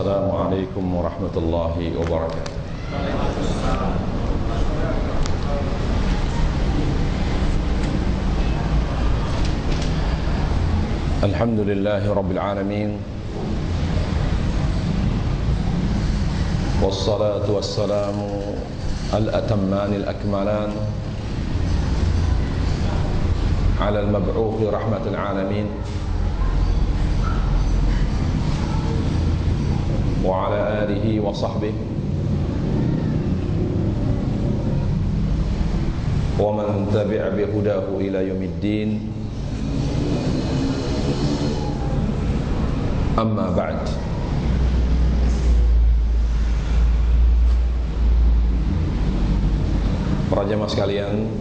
Assalamualaikum warahmatullahi wabarakatuh. Alhamdulillahi rabbil alamin. Wassalatu wassalamu al-atammani al-akmalan ala al-mab'uthi rahmatil alamin wa ala alihi wa sahbihi wa man tabi'a bihudahu ila yaumiddin. Amma ba'd. Para jemaah sekalian,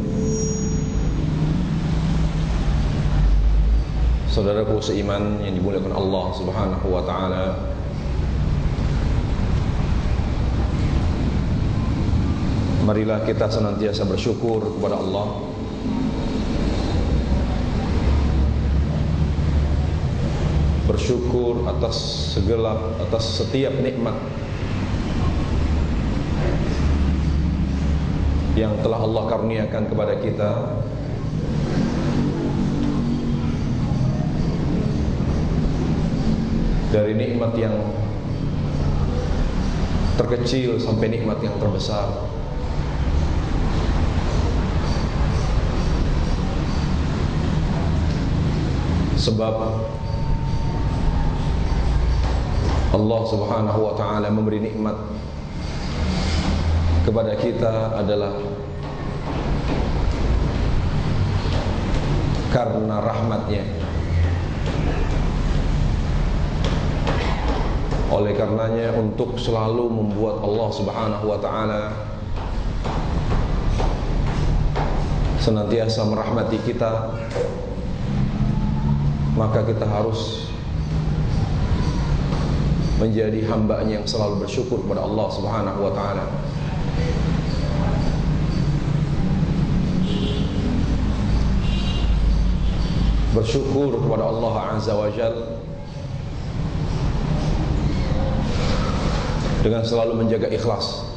saudaraku seiman yang dimuliakan Allah Subhanahu wa taala, marilah kita senantiasa bersyukur kepada Allah bersyukur atas setiap nikmat yang telah Allah karuniakan kepada kita, dari nikmat yang terkecil sampai nikmat yang terbesar. Sebab Allah Subhanahu wa ta'ala memberi nikmat kepada kita adalah karena rahmatnya. Oleh karenanya, untuk selalu membuat Allah Subhanahu wa ta'ala senantiasa merahmati kita, maka kita harus menjadi hambanya yang selalu bersyukur kepada Allah Subhanahu wa ta'ala. Bersyukur kepada Allah Azza wa Jalla dengan selalu menjaga ikhlas,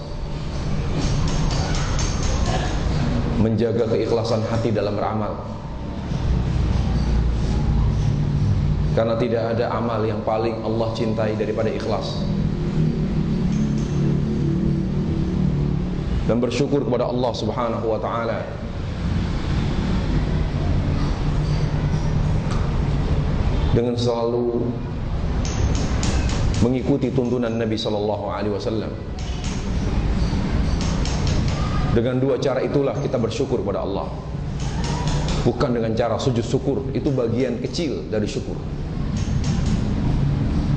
menjaga keikhlasan hati dalam beramal. Karena tidak ada amal yang paling Allah cintai daripada ikhlas. Dan bersyukur kepada Allah Subhanahu wa ta'ala dengan selalu mengikuti tuntunan Nabi sallallahu alaihi wasallam. Dengan dua cara itulah kita bersyukur kepada Allah. Bukan dengan cara sujud syukur, itu bagian kecil dari syukur.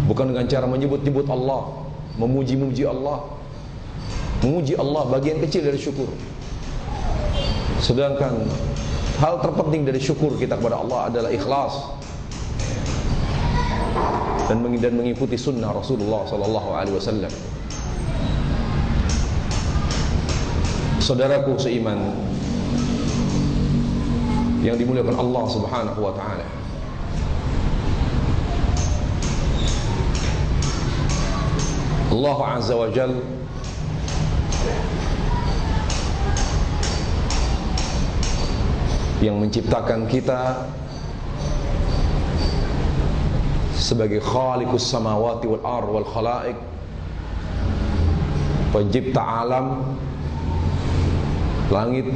Bukan dengan cara menyebut-nyebut Allah, memuji-muji Allah. Memuji Allah bagian kecil dari syukur. Sedangkan hal terpenting dari syukur kita kepada Allah adalah ikhlas dan mengikuti sunnah Rasulullah sallallahu alaihi wasallam. Saudaraku seiman yang dimuliakan Allah Subhanahu wa ta'ala, Allah Azza wa Jalla yang menciptakan kita sebagai khaliqus samawati wal ard wal khalaiq, pencipta alam, langit,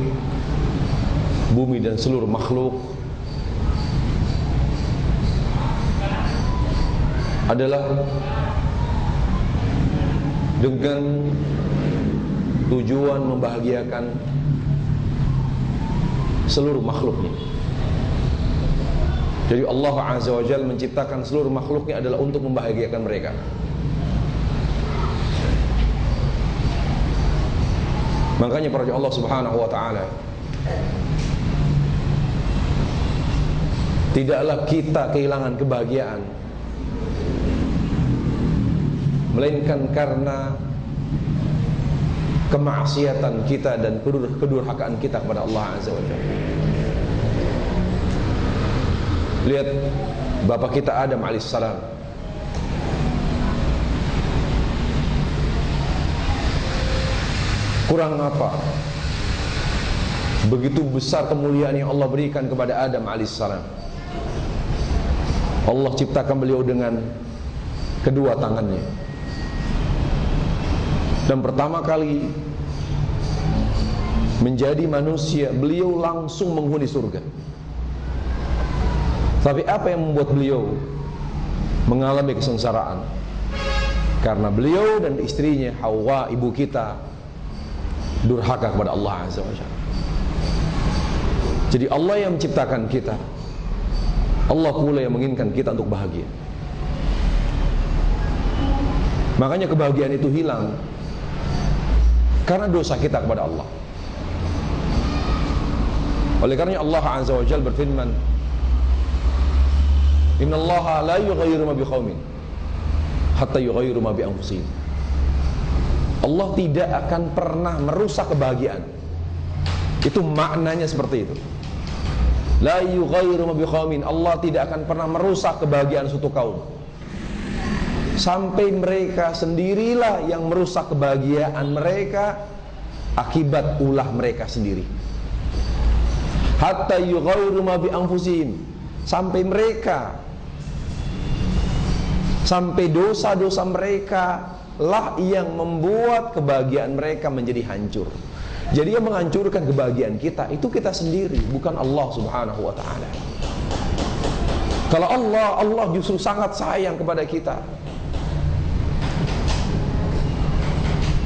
bumi dan seluruh makhluk, adalah dengan tujuan membahagiakan seluruh makhluknya. Jadi Allah Azza wa Jalla menciptakan seluruh makhluknya adalah untuk membahagiakan mereka. Makanya para Allah Subhanahu wa ta'ala, tidaklah kita kehilangan kebahagiaan melainkan karena kemaksiatan kita dan kedurhakaan kita kepada Allah Azza wa Jalla. Lihat bapak kita Adam alaihissalam. Kurang apa? Begitu besar kemuliaan yang Allah berikan kepada Adam alaihissalam. Allah ciptakan beliau dengan kedua tangannya. Dan pertama kali menjadi manusia, beliau langsung menghuni surga. Tapi apa yang membuat beliau mengalami kesengsaraan? Karena beliau dan istrinya Hawa, ibu kita, durhaka kepada Allah Azza wa Jalla. Jadi Allah yang menciptakan kita, Allah pula yang menginginkan kita untuk bahagia. Makanya kebahagiaan itu hilang karena dosa kita kepada Allah. Oleh karena Allah Azza wa Jalla berfirman, "Innallaha la yughayyiru ma biqaumin hatta yughayyiru ma bi anfusihim." Allah tidak akan pernah merusak kebahagiaan. Itu maknanya seperti itu. La yughayyiru ma biqaumin, Allah tidak akan pernah merusak kebahagiaan suatu kaum sampai mereka sendirilah yang merusak kebahagiaan mereka akibat ulah mereka sendiri. Hatta yughayyiru ma bi anfusihim, sampai mereka, sampai dosa-dosa mereka lah yang membuat kebahagiaan mereka menjadi hancur. Jadi yang menghancurkan kebahagiaan kita itu kita sendiri, bukan Allah Subhanahu wa ta'ala. Kalau Allah justru sangat sayang kepada kita.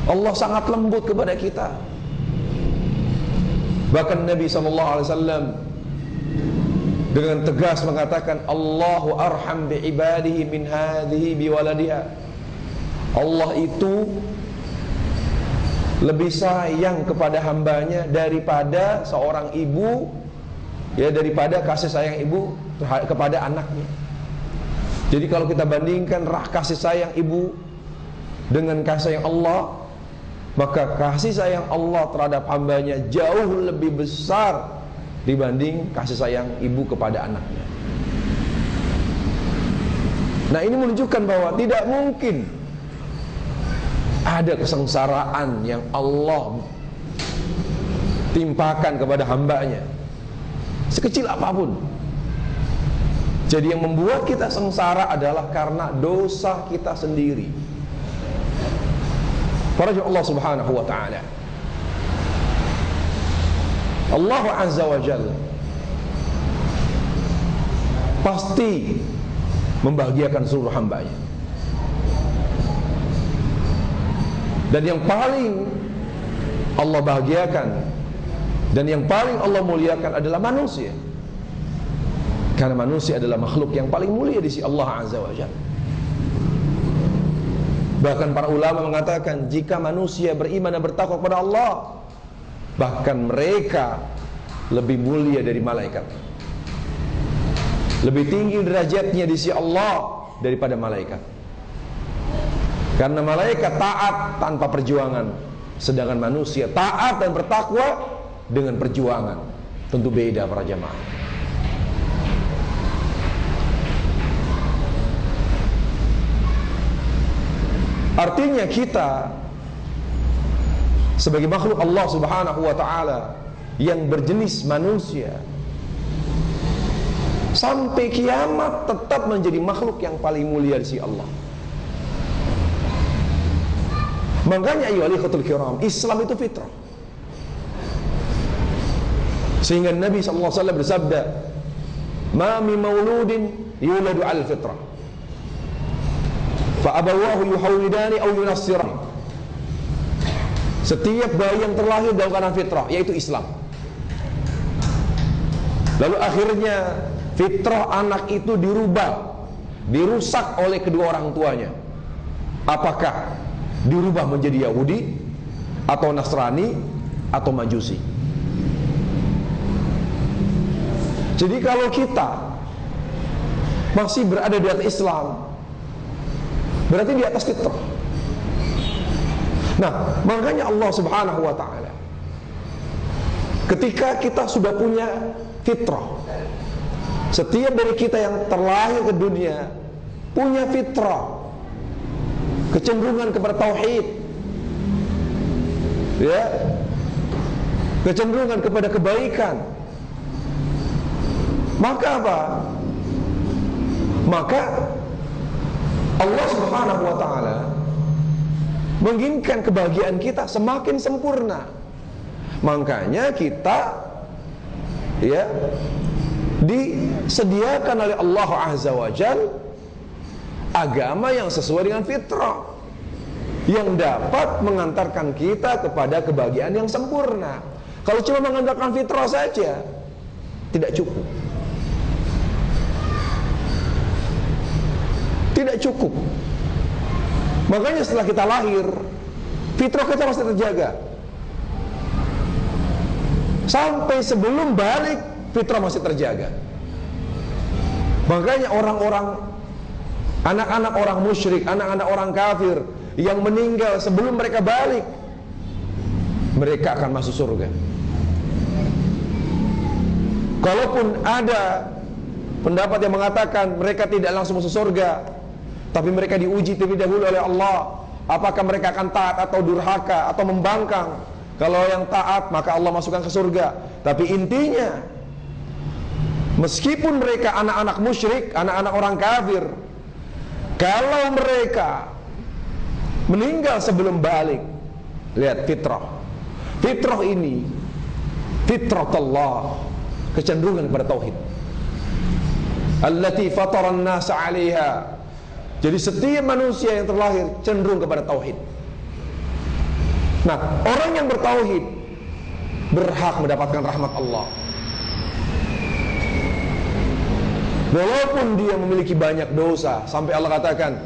Allah sangat lembut kepada kita. Bahkan Nabi SAW dengan tegas mengatakan, Allahu arham bi ibadihi min hadhihi bi waladiha. Allah itu lebih sayang kepada hambanya daripada seorang ibu, ya, daripada kasih sayang ibu kepada anaknya. Jadi kalau kita bandingkan kasih sayang ibu dengan kasih sayang Allah, maka kasih sayang Allah terhadap hambanya jauh lebih besar dibanding kasih sayang ibu kepada anaknya. Nah, ini menunjukkan bahwa tidak mungkin ada kesengsaraan yang Allah timpakan kepada hambanya, sekecil apapun. Jadi yang membuat kita sengsara adalah karena dosa kita sendiri. Para Allah Subhanahu wa ta'ala, Allah Azza wa Jalla pasti membahagiakan seluruh hambanya. Dan yang paling Allah bahagiakan dan yang paling Allah muliakan adalah manusia. Karena manusia adalah makhluk yang paling mulia di sisi Allah Azza wa Jalla. Bahkan para ulama mengatakan, jika manusia beriman dan bertakwa kepada Allah, bahkan mereka lebih mulia dari malaikat. Lebih tinggi derajatnya di sisi Allah daripada malaikat. Karena malaikat taat tanpa perjuangan, sedangkan manusia taat dan bertakwa dengan perjuangan. Tentu beda para jamaah. Artinya kita sebagai makhluk Allah Subhanahu wa ta'ala yang berjenis manusia, sampai kiamat tetap menjadi makhluk yang paling mulia di sisi Allah. Makanya ayyuhal ikhwatul kiram, Islam itu fitrah. Sehingga Nabi SAW bersabda, "Ma min mauludin yuladu al fitrah, fa abawahu yuhawidani aw yunassirani." Setiap bayi yang terlahir dalam keadaan fitrah, yaitu Islam. Lalu akhirnya fitrah anak itu dirubah, dirusak oleh kedua orang tuanya. Apakah dirubah menjadi Yahudi atau Nasrani atau Majusi? Jadi kalau kita masih berada di atas Islam, berarti di atas fitrah. Nah, makanya Allah Subhanahu wa ta'ala, ketika kita sudah punya fitrah, setiap dari kita yang terlahir ke dunia punya fitrah, kecenderungan kepada tauhid, ya, kecenderungan kepada kebaikan. Maka apa? Maka Allah Subhanahu wa taala menginginkan kebahagiaan kita semakin sempurna. Makanya kita, ya, disediakan oleh Allah Azza wa Jalla agama yang sesuai dengan fitrah, yang dapat mengantarkan kita kepada kebahagiaan yang sempurna. Kalau cuma mengantarkan fitrah saja tidak cukup. Tidak cukup. Makanya setelah kita lahir, fitrah kita masih terjaga. Sampai sebelum balik, fitrah masih terjaga. Makanya orang-orang, anak-anak orang musyrik, anak-anak orang kafir yang meninggal sebelum mereka balik, mereka akan masuk surga. Kalaupun ada pendapat yang mengatakan mereka tidak langsung masuk surga, tapi mereka diuji terlebih dahulu oleh Allah, apakah mereka akan taat atau durhaka atau membangkang. Kalau yang taat maka Allah masukkan ke surga. Tapi intinya, meskipun mereka anak-anak musyrik, anak-anak orang kafir, kalau mereka meninggal sebelum balik, lihat fitrah. Fitrah ini, fitrah Allah, kecenderungan kepada tauhid. Allati fataran nasa 'alaiha. Jadi setiap manusia yang terlahir cenderung kepada tauhid. Nah, orang yang bertauhid berhak mendapatkan rahmat Allah. Walaupun dia memiliki banyak dosa, sampai Allah katakan,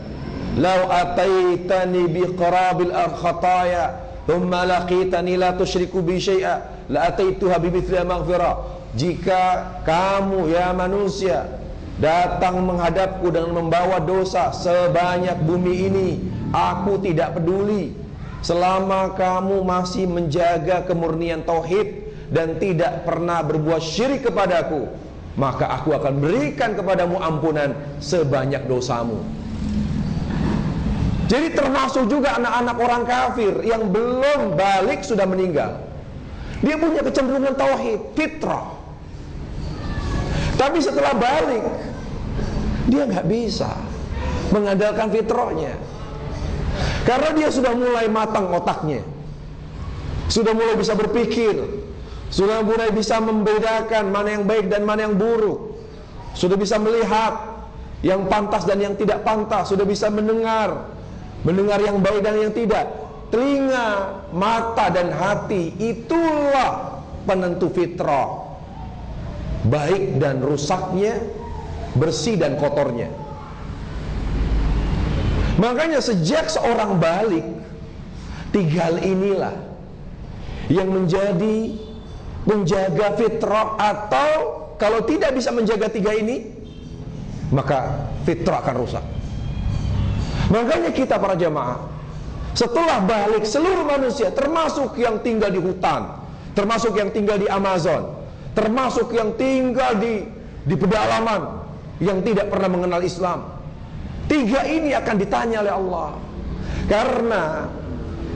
"Lau ataitani biqarabil khataya, thumma laqitani la tusyriku bi syai'a, la ataituha bimithli maghfirah." Jika kamu ya manusia datang menghadapku dengan membawa dosa sebanyak bumi ini, aku tidak peduli. Selama kamu masih menjaga kemurnian tauhid dan tidak pernah berbuat syirik kepadaku, maka aku akan berikan kepadamu ampunan sebanyak dosamu. Jadi termasuk juga anak-anak orang kafir yang belum balik sudah meninggal, dia punya kecenderungan tauhid, fitrah. Tapi setelah balik, dia nggak bisa mengandalkan fitrahnya, karena dia sudah mulai matang otaknya, sudah mulai bisa berpikir, sudah mulai bisa membedakan mana yang baik dan mana yang buruk, sudah bisa melihat yang pantas dan yang tidak pantas, sudah bisa mendengar yang baik dan yang tidak. Telinga, mata dan hati, itulah penentu fitrah, baik dan rusaknya, bersih dan kotornya. Makanya sejak seorang balik, tiga hal inilah yang menjaga fitrah, atau kalau tidak bisa menjaga tiga ini, maka fitrah akan rusak. Makanya kita para jamaah, setelah balik seluruh manusia, termasuk yang tinggal di hutan, termasuk yang tinggal di Amazon, termasuk yang tinggal di pedalaman, yang tidak pernah mengenal Islam, tiga ini akan ditanya oleh Allah. Karena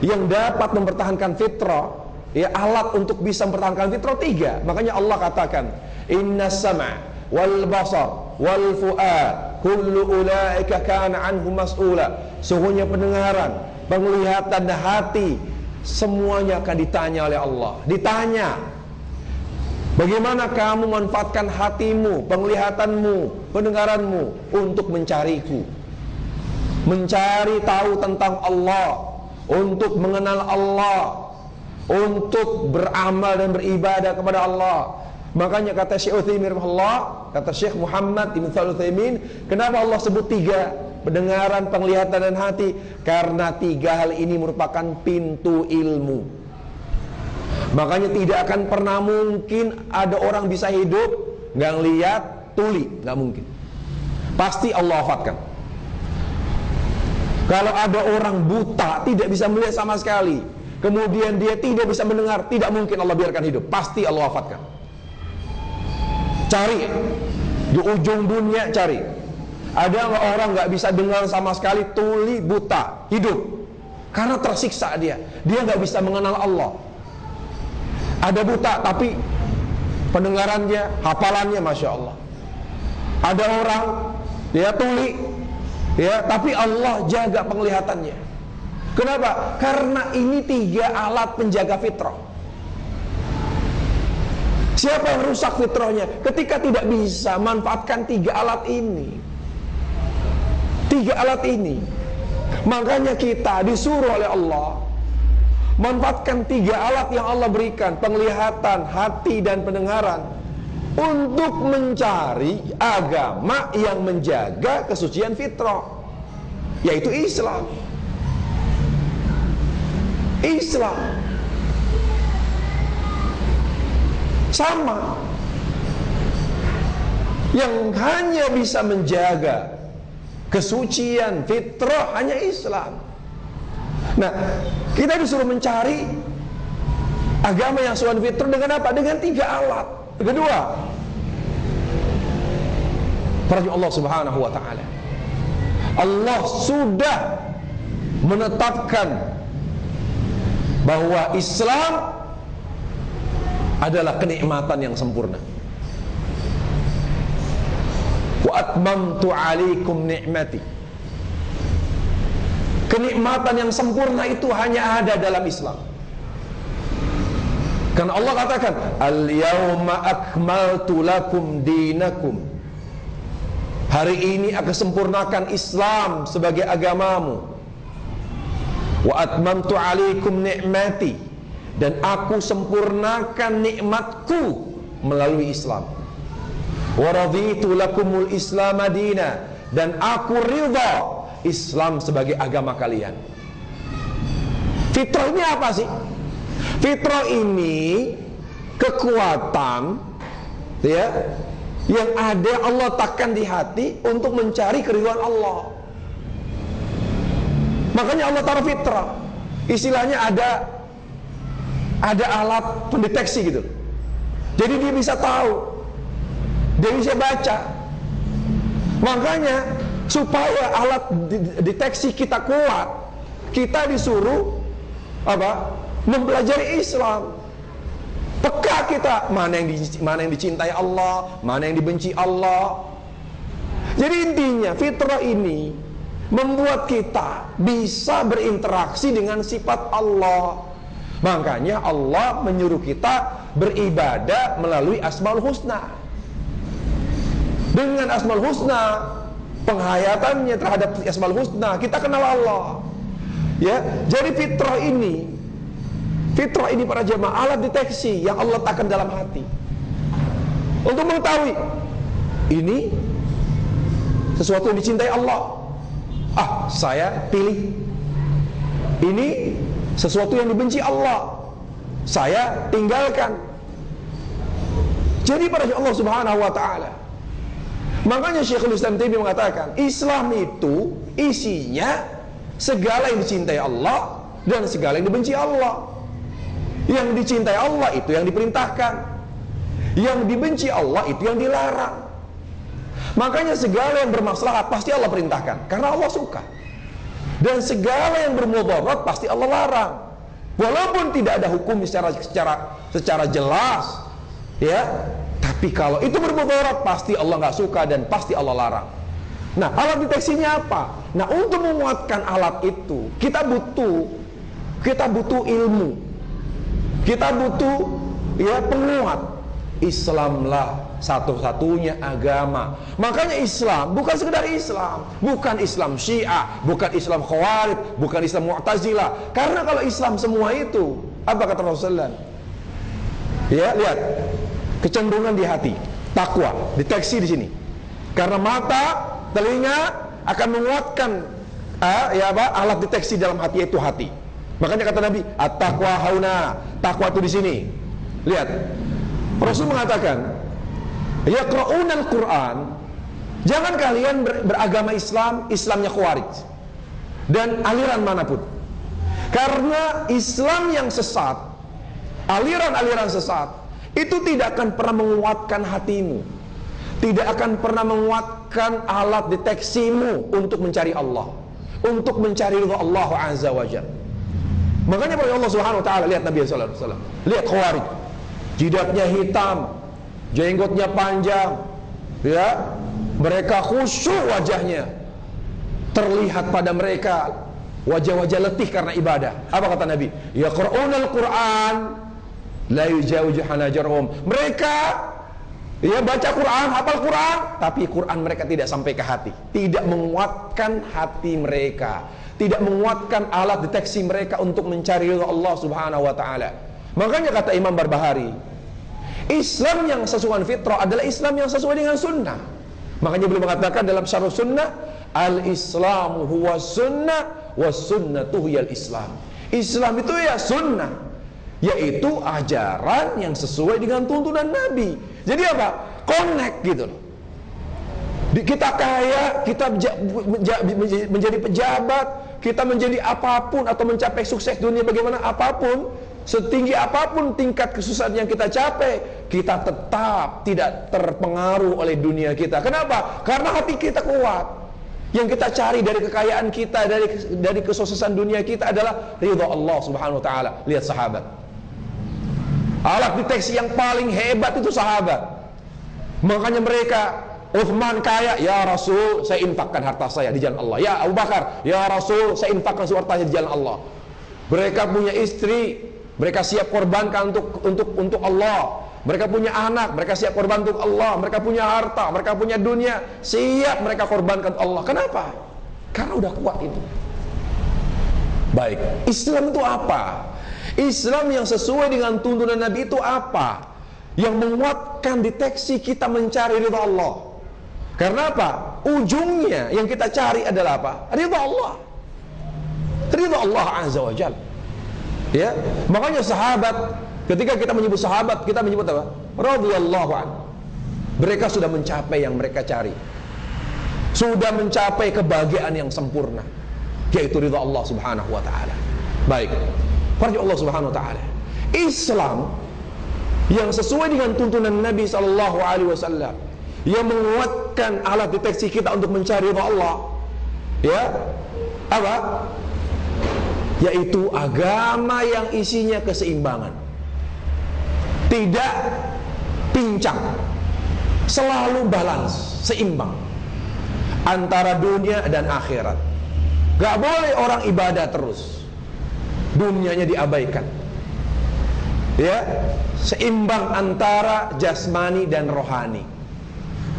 yang dapat mempertahankan fitrah, ya, alat untuk bisa mempertahankan fitrah tiga. Makanya Allah katakan, innas sama' wal basar wal fu'ad kullu ulaika kana anhu mas'ula. Sungguhnya pendengaran, penglihatan dan hati, semuanya akan ditanya oleh Allah. Ditanya, bagaimana kamu manfaatkan hatimu, penglihatanmu, pendengaranmu untuk mencariku, mencari tahu tentang Allah, untuk mengenal Allah, untuk beramal dan beribadah kepada Allah. Makanya kata Syekh Utsaimin rahimahullah, kata Syekh Muhammad bin Shalih Utsaimin, kenapa Allah sebut tiga? Pendengaran, penglihatan dan hati. Karena tiga hal ini merupakan pintu ilmu. Makanya tidak akan pernah mungkin ada orang bisa hidup nggak lihat tuli, nggak mungkin. Pasti Allah wafatkan. Kalau ada orang buta, tidak bisa melihat sama sekali, kemudian dia tidak bisa mendengar, tidak mungkin Allah biarkan hidup. Pasti Allah wafatkan. Cari di ujung dunia, cari. Ada orang nggak bisa dengar sama sekali, tuli, buta, hidup. karena tersiksa dia nggak bisa mengenal Allah. Ada buta tapi pendengarannya, hafalannya Masya Allah. Ada orang dia tuli ya, tapi Allah jaga penglihatannya. Kenapa? Karena ini 3 alat penjaga fitrah. Siapa yang rusak fitrahnya? Ketika tidak bisa manfaatkan 3 alat ini. 3 alat ini. Makanya kita disuruh oleh Allah manfaatkan 3 alat yang Allah berikan, penglihatan, hati, dan pendengaran, untuk mencari agama yang menjaga kesucian fitrah, yaitu Islam. Islam sama, yang hanya bisa menjaga kesucian fitrah hanya Islam. Nah, kita disuruh mencari agama yang sesuai fitrah dengan apa? Dengan 3 alat. Kedua, perintah Allah Subhanahu wa taala. Allah sudah menetapkan bahwa Islam adalah kenikmatan yang sempurna. Wa atmamtu 'alaikum ni'mati. Kenikmatan yang sempurna itu hanya ada dalam Islam. Karena Allah katakan, "Al-yauma akmaltu lakum dinakum." Hari ini aku sempurnakan Islam sebagai agamamu. Wa atmamtu 'alaikum ni'mati, dan aku sempurnakan nikmatku melalui Islam. Wa raditu lakumul Islam madina, dan aku ridha Islam sebagai agama kalian. Fitrah ini apa sih? Fitrah ini kekuatan ya, yang ada Allah takkan di hati untuk mencari keridhaan Allah. Makanya Allah taruh fitrah. Istilahnya ada alat pendeteksi gitu. Jadi dia bisa tahu, dia bisa baca. Makanya supaya alat deteksi kita kuat, kita disuruh apa? Mempelajari Islam. Peka kita mana yang dicintai Allah, mana yang dibenci Allah. Jadi intinya fitrah ini membuat kita bisa berinteraksi dengan sifat Allah. Makanya Allah menyuruh kita beribadah melalui Asmaul Husna. Dengan Asmaul Husna, penghayatannya terhadap Asmaul Husna, kita kenal Allah. Ya, jadi fitrah ini para jemaah, alat deteksi yang Allah letakkan dalam hati untuk mengetahui ini sesuatu yang dicintai Allah. Saya pilih. Ini sesuatu yang dibenci Allah, saya tinggalkan. Jadi pada Allah Subhanahu wa taala. Makanya Syekhul Islam Taimiyah mengatakan, Islam itu isinya segala yang dicintai Allah dan segala yang dibenci Allah. Yang dicintai Allah itu yang diperintahkan, yang dibenci Allah itu yang dilarang. Makanya segala yang bermaslahat pasti Allah perintahkan karena Allah suka. Dan segala yang bermudarat pasti Allah larang. Walaupun tidak ada hukum secara jelas, ya, tapi kalau itu bermudarat pasti Allah nggak suka dan pasti Allah larang. Nah, alat deteksinya apa? Nah, untuk menguatkan alat itu kita butuh ilmu. Kita butuh ya penguat. Islamlah satu-satunya agama. Makanya Islam bukan sekedar Islam, bukan Islam Syiah, bukan Islam Khawarij, bukan Islam Mu'tazilah. Karena kalau Islam semua itu, apa kata Rasulullah? Ya, lihat kecenderungan di hati, takwa, deteksi di sini. Karena mata, telinga akan menguatkan alat deteksi dalam hati, itu hati. Makanya kata Nabi, at-taqwa hauna, takwa itu di sini. Lihat, Rasul mengatakan, yaqra'unal Quran, jangan kalian beragama Islam, Islamnya Khawarij dan aliran manapun. Karena Islam yang sesat, aliran-aliran sesat, itu tidak akan pernah menguatkan hatimu, tidak akan pernah menguatkan alat deteksimu untuk mencari Allah. untuk mencari ridha Allah Azza wa Jalla. Makanya pada Allah Subhanahu wa taala, lihat Nabi sallallahu alaihi wasallam, lihat Khawarij, jidatnya hitam, jenggotnya panjang, ya, mereka khusyuk wajahnya, terlihat pada mereka wajah-wajah letih karena ibadah. Apa kata Nabi? Yaqra'unal Qur'an la yujawizu hanajarhum. Mereka ya baca Quran, hafal Quran, tapi Quran mereka tidak sampai ke hati, tidak menguatkan hati mereka, tidak menguatkan alat deteksi mereka untuk mencari ridha Allah Subhanahu wa taala. Makanya kata Imam Barbahari, Islam yang sesuai fitrah adalah Islam yang sesuai dengan sunnah. Makanya beliau mengatakan dalam Syarh Sunnah, al-Islamu huwa sunnah was sunnatu hiyal Islam. Islam itu ya sunnah, yaitu ajaran yang sesuai dengan tuntunan Nabi. Jadi apa? Connect gitu loh. Kita kaya, kita menjadi pejabat, kita menjadi apapun atau mencapai sukses dunia bagaimana apapun, setinggi apapun tingkat kesusahan yang kita capai, kita tetap tidak terpengaruh oleh dunia kita. Kenapa? Karena hati kita kuat. Yang kita cari dari kekayaan kita, dari kesuksesan dunia kita adalah ridha Allah Subhanahu wa taala. Lihat sahabat. Alat deteksi yang paling hebat itu sahabat. Makanya mereka, Uthman kaya, ya Rasul, saya infakkan harta saya di jalan Allah. Ya Abu Bakar, ya Rasul, saya infakkan hartanya di jalan Allah. Mereka punya istri, mereka siap korbankan untuk Allah. Mereka punya anak, mereka siap korban untuk Allah. Mereka punya harta, mereka punya dunia, siap mereka korbankan Allah. Kenapa? Karena udah kuat itu. Baik, Islam itu apa? Islam yang sesuai dengan tuntunan Nabi itu apa? Yang menguatkan deteksi kita mencari ridha Allah. Karena apa? Ujungnya yang kita cari adalah apa? Ridha Allah. Ridha Allah Azza wa Jalla. Ya, makanya sahabat, ketika kita menyebut sahabat, kita menyebut apa? Radhiyallahu anhu. Mereka sudah mencapai yang mereka cari. Sudah mencapai kebahagiaan yang sempurna, yaitu ridha Allah Subhanahu wa taala. Baik. Farji Allah Subhanahu wa taala. Islam yang sesuai dengan tuntunan Nabi sallallahu alaihi wasallam, yang menguatkan alat deteksi kita untuk mencari ridha Allah. Ya. Apa? Yaitu agama yang isinya keseimbangan. Tidak pincang, selalu balance, seimbang antara dunia dan akhirat. Gak boleh orang ibadah terus, dunianya diabaikan. Ya, seimbang antara jasmani dan rohani.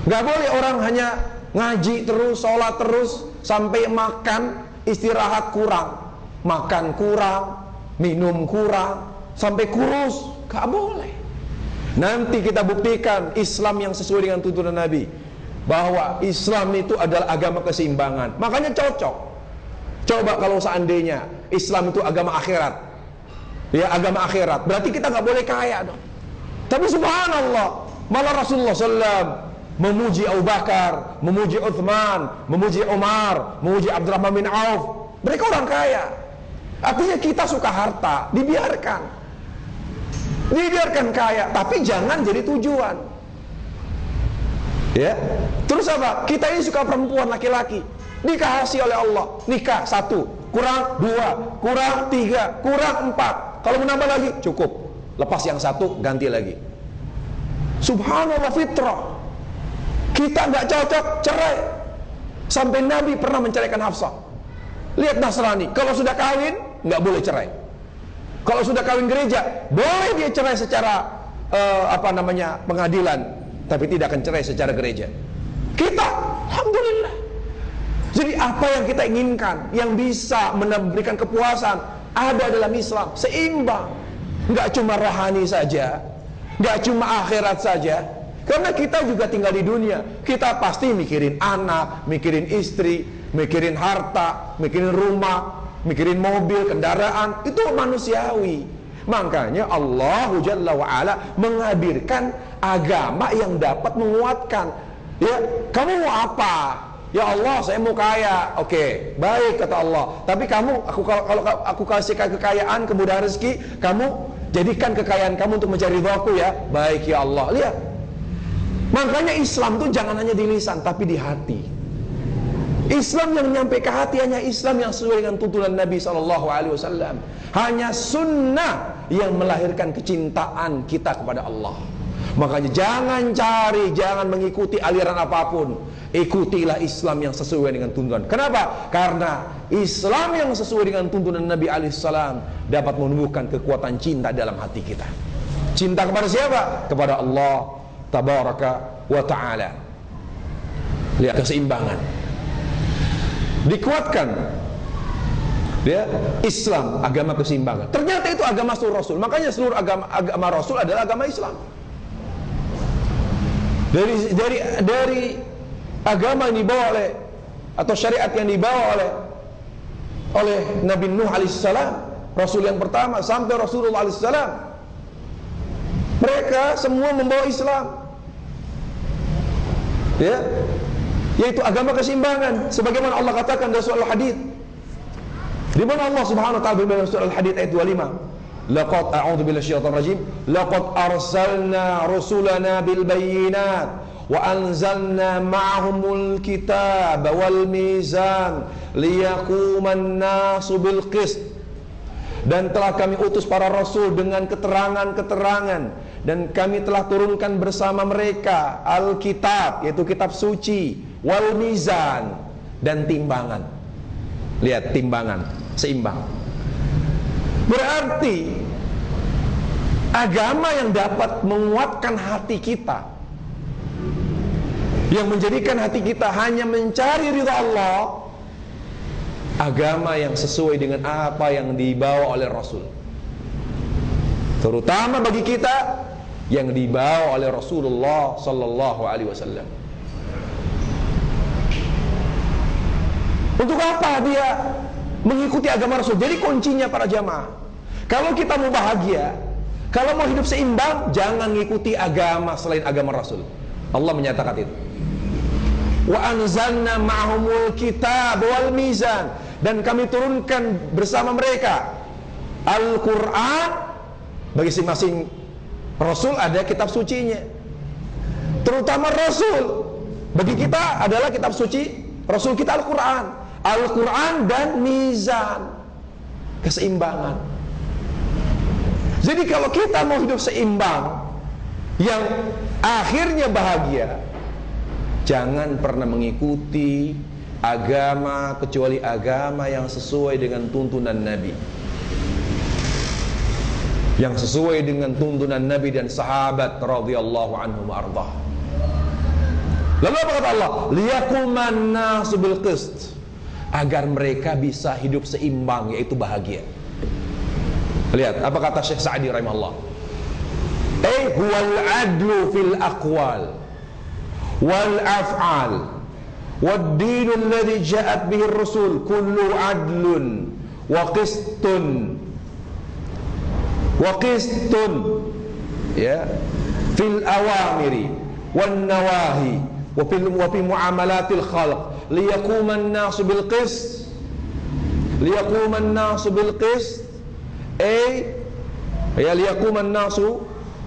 Gak boleh orang hanya ngaji terus, sholat terus, sampai makan, istirahat kurang, makan kurang, minum kurang, sampai kurus. Gak boleh. Nanti kita buktikan Islam yang sesuai dengan tuntunan Nabi, bahwa Islam itu adalah agama keseimbangan. Makanya cocok. Coba kalau seandainya Islam itu agama akhirat, ya agama akhirat, berarti kita nggak boleh kaya dong. Tapi subhanallah, malah Rasulullah SAW memuji Abu Bakar, memuji Uthman, memuji Umar, memuji Abdurrahman bin Auf. Mereka orang kaya. Artinya kita suka harta, dibiarkan kaya, tapi jangan jadi tujuan. Ya. Terus apa? Kita ini suka perempuan, laki-laki, dikasih oleh Allah, nikah 1, kurang 2, kurang 3, kurang 4. Kalau menambah lagi cukup. Lepas yang 1 ganti lagi. Subhanallah, fitrah. Kita nggak cocok, cerai. Sampai Nabi pernah menceraikan Hafsah. Lihat Nasrani, kalau sudah kawin nggak boleh cerai. Kalau sudah kawin gereja, boleh dia cerai secara pengadilan, tapi tidak akan cerai secara gereja. Kita, alhamdulillah. Jadi apa yang kita inginkan, yang bisa memberikan kepuasan, ada dalam Islam, seimbang. Nggak cuma rohani saja, nggak cuma akhirat saja. Karena kita juga tinggal di dunia, kita pasti mikirin anak, mikirin istri, mikirin harta, mikirin rumah, mikirin mobil, kendaraan, itu manusiawi. Makanya Allah Jalla wa'ala menghadirkan agama yang dapat menguatkan. Ya, kamu mau apa? Ya Allah, saya mau kaya. Oke, baik kata Allah. Tapi kamu, kalau aku kasih kekayaan, kemudahan rezeki, kamu jadikan kekayaan kamu untuk mencari ridhaku ya. Baik ya Allah. Lihat. Makanya Islam tuh jangan hanya di lisan, tapi di hati. Islam yang nyampe ke hati hanya Islam yang sesuai dengan tuntunan Nabi SAW. Hanya sunnah yang melahirkan kecintaan kita kepada Allah. Makanya jangan mengikuti aliran apapun. Ikutilah Islam yang sesuai dengan tuntunan. Kenapa? Karena Islam yang sesuai dengan tuntunan Nabi alaihissalam dapat menumbuhkan kekuatan cinta dalam hati kita. Cinta kepada siapa? Kepada Allah tabaraka wa ta'ala. Lihat keseimbangan. Dikuatkan ya, Islam agama keseimbangan. Ternyata itu agama seluruh Rasul. Makanya seluruh agama Rasul adalah agama Islam. Dari agama yang dibawa oleh, atau syariat yang dibawa oleh Nabi Nuh alaihissalam, Rasul yang pertama, sampai Rasulullah alaihissalam, mereka semua membawa Islam, ya, yaitu agama keseimbangan. Sebagaimana Allah katakan dalam surah Al-Hadid, di mana Allah Subhanahu wa taala berfirman dalam surah Al-Hadid ayat 25, laqad a'udzu billahi syaitonir rajim, laqad arsalna rusulana bil bayyinat wa anzalna ma'ahumul kitaba wal mizan liyaquman nasu bil qist. Dan telah kami utus para rasul dengan keterangan-keterangan, dan kami telah turunkan bersama mereka Alkitab, yaitu kitab suci, wal mizan, dan timbangan. Lihat, timbangan seimbang. Berarti agama yang dapat menguatkan hati kita, yang menjadikan hati kita hanya mencari ridha Allah, agama yang sesuai dengan apa yang dibawa oleh Rasul, terutama bagi kita yang dibawa oleh Rasulullah sallallahu alaihi wasallam. Untuk apa dia mengikuti agama Rasul? Jadi kuncinya para jamaah, kalau kita mau bahagia, kalau mau hidup seimbang, jangan mengikuti agama selain agama Rasul. Allah menyatakan itu. Wa anzalna ma'ahumul kitab wal mizan, dan kami turunkan bersama mereka Al-Quran. Bagi masing-masing Rasul ada kitab sucinya. Terutama Rasul, bagi kita adalah kitab suci Rasul kita Al-Quran. Al-Quran dan mizan, keseimbangan. Jadi kalau kita mau hidup seimbang yang akhirnya bahagia, jangan pernah mengikuti agama kecuali agama yang sesuai dengan tuntunan Nabi, yang sesuai dengan tuntunan Nabi dan sahabat radhiyallahu anhum ardah. Lalu apa kata Allah? Liyaquman nasu bil qist, agar mereka bisa hidup seimbang, yaitu bahagia. Lihat apa kata Syekh Sa'di rahimahullah, huwal adlu fil aqwal wal af'al wad din alladhi ja'at bihi ar-rusul kullu adlun wa qistun ya fil awamiri wan nawahi wa fi muamalatil khalq liyaquma an-nasu bil qist liyaquma an-nasu bil qist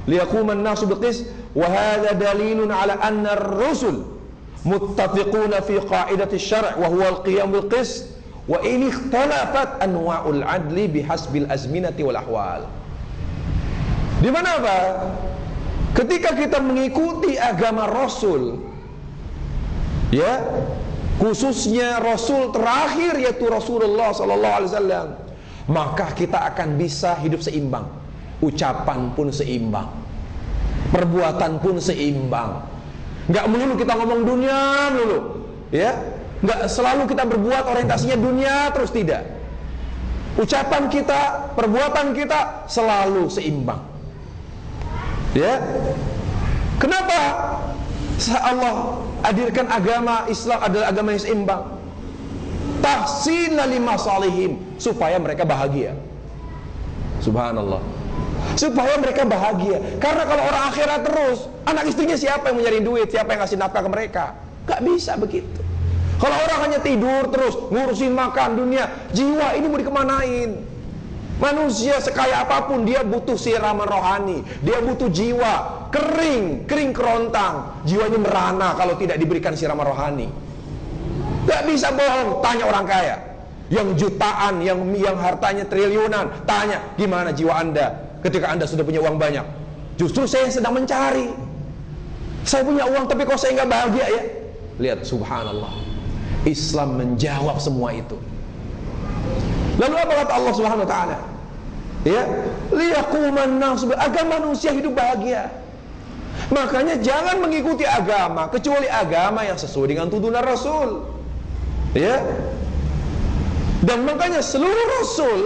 liyaquma an-nasu bil qist. وهذا دليل على أن الرسل متفقون في قاعدة الشرع وهو القيام بالقسط وإن اختلفت أنواع العدل بحسب الأزمنة والأحوال. Di mana Pak? Ketika kita mengikuti agama Rasul, ya, khususnya Rasul terakhir yaitu Rasulullah SAW, maka kita akan bisa hidup seimbang. Ucapan pun seimbang, perbuatan pun seimbang. Nggak melulu kita ngomong dunia melulu, ya. Nggak selalu kita berbuat orientasinya dunia terus, tidak. Ucapan kita, perbuatan kita selalu seimbang, ya. Kenapa Allah hadirkan agama Islam adalah agama yang seimbang? Tahsilan lima salihim, supaya mereka bahagia. Subhanallah, supaya mereka bahagia. Karena kalau orang akhirat terus, anak istrinya siapa yang mencari duit, siapa yang ngasih nafkah ke mereka? Gak bisa begitu. Kalau orang hanya tidur terus, ngurusin makan dunia, jiwa ini mau dikemanain? Manusia sekaya apapun, dia butuh siraman rohani, dia butuh jiwa. Kering kerontang, jiwanya merana kalau tidak diberikan siraman rohani. Gak bisa bohong. Tanya orang kaya yang jutaan, yang hartanya triliunan, tanya, gimana jiwa Anda ketika Anda sudah punya uang banyak? Justru saya sedang mencari. Saya punya uang tapi kok saya nggak bahagia ya? Lihat, subhanallah, Islam menjawab semua itu. Lalu apa kata Allah Subhanahu wa taala? Ya, liyaquman nas, agar manusia hidup bahagia. Makanya jangan mengikuti agama kecuali agama yang sesuai dengan tuntunan Rasul. Ya. Dan makanya seluruh Rasul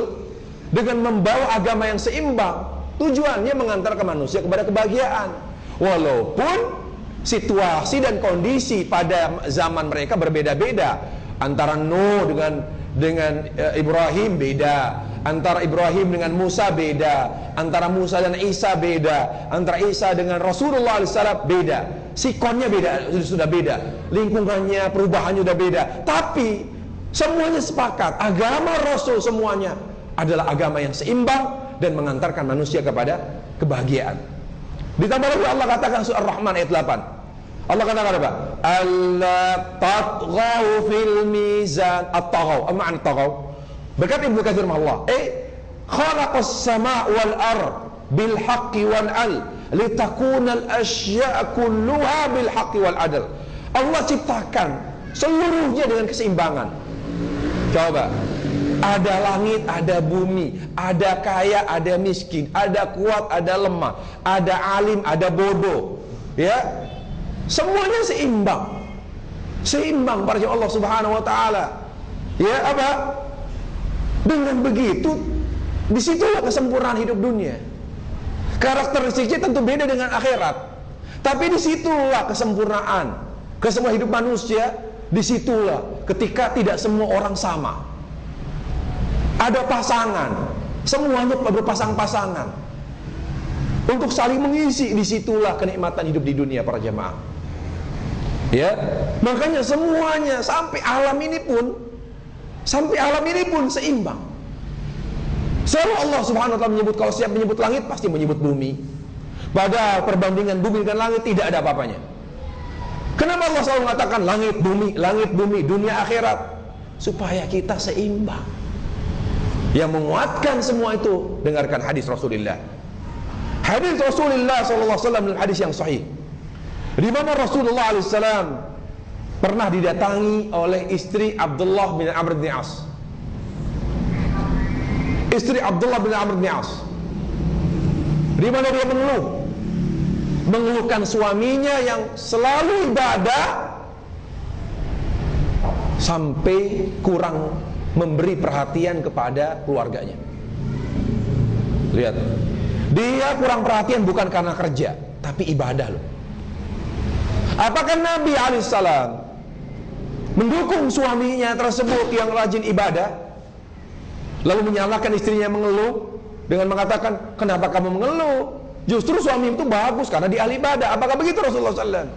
dengan membawa agama yang seimbang, tujuannya mengantarkan manusia kepada kebahagiaan. Walaupun situasi dan kondisi pada zaman mereka berbeda-beda. Antara Nuh dengan Ibrahim beda, antara Ibrahim dengan Musa beda, antara Musa dan Isa beda, antara Isa dengan Rasulullah SAW beda. Sikonnya beda, sudah beda, lingkungannya, perubahannya sudah beda. Tapi semuanya sepakat, agama Rasul semuanya adalah agama yang seimbang dan mengantarkan manusia kepada kebahagiaan. Ditambah lagi Allah katakan surah Ar-Rahman ayat 8. Allah katakan apa? Alla tatghaw fil mizan. At-taghaw, ma'an at-taghaw. Berkata Ibnu Katsir rahimahullah, khalaqas sama' wal ard bil haqqi wal 'adl litakuna al asya' kulluha bil haqqi wal 'adl. Allah ciptakan seluruhnya dengan keseimbangan. Coba, ada langit, ada bumi, ada kaya, ada miskin, ada kuat, ada lemah, ada alim, ada bodoh. Ya, semuanya seimbang. Seimbang pada Allah Subhanahu wa taala. Ya, apa? Dengan begitu, disitulah kesempurnaan hidup dunia. Karakteristiknya tentu beda dengan akhirat, tapi disitulah kesempurnaan, kesemua hidup manusia. Disitulah ketika tidak semua orang sama. Ada pasangan, semuanya berpasang-pasangan untuk saling mengisi. Disitulah kenikmatan hidup di dunia para jemaah. Ya, makanya semuanya sampai alam ini pun seimbang. Selalu Allah Subhanahu wa taala menyebut, kalau siap menyebut langit pasti menyebut bumi. Padahal perbandingan bumi dengan langit tidak ada apa-apanya. Kenapa Allah selalu mengatakan langit bumi, dunia akhirat? Supaya kita seimbang. Yang menguatkan semua itu, dengarkan hadis Rasulullah. Hadis Rasulullah SAW dalam hadis yang sahih, di mana Rasulullah SAW pernah didatangi oleh istri Abdullah bin Amr bin As. Istri Abdullah bin Amr bin As, di mana dia mengeluhkan suaminya yang selalu ibadah sampai kurang memberi perhatian kepada keluarganya. Lihat, dia kurang perhatian bukan karena kerja, tapi ibadah loh. Apakah Nabi alaihissalam mendukung suaminya tersebut yang rajin ibadah, lalu menyalahkan istrinya yang mengeluh dengan mengatakan, kenapa kamu mengeluh? Justru suami itu bagus karena dia ahli ibadah. Apakah begitu Rasulullah SAW?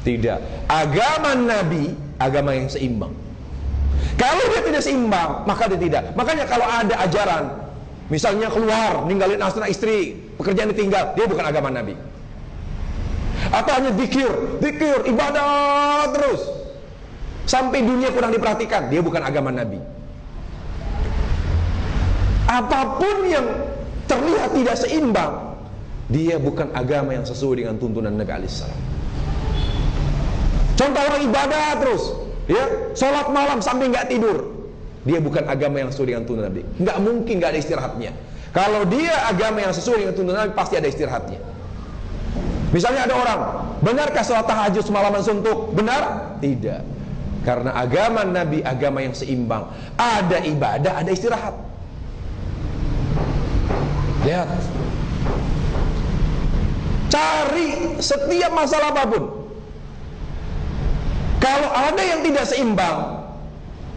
Tidak. Agama Nabi, agama yang seimbang. Kalau dia tidak seimbang, maka dia tidak. Makanya kalau ada ajaran, misalnya keluar, ninggalin anak istri, pekerjaan ditinggal, dia bukan agama Nabi. Atau hanya zikir, ibadah terus, sampai dunia kurang diperhatikan, dia bukan agama Nabi. Apapun yang terlihat tidak seimbang, dia bukan agama yang sesuai dengan tuntunan Nabi alaihissalam. Contoh orang ibadah terus, ya, sholat malam sampai nggak tidur, dia bukan agama yang sesuai dengan tuntunan Nabi. Nggak mungkin nggak ada istirahatnya. Kalau dia agama yang sesuai dengan tuntunan Nabi, pasti ada istirahatnya. Misalnya ada orang, benarkah sholat tahajud semalaman suntuk? Benar? Tidak. Karena agama Nabi agama yang seimbang. Ada ibadah, ada istirahat. Lihat, cari setiap masalah apapun, kalau ada yang tidak seimbang,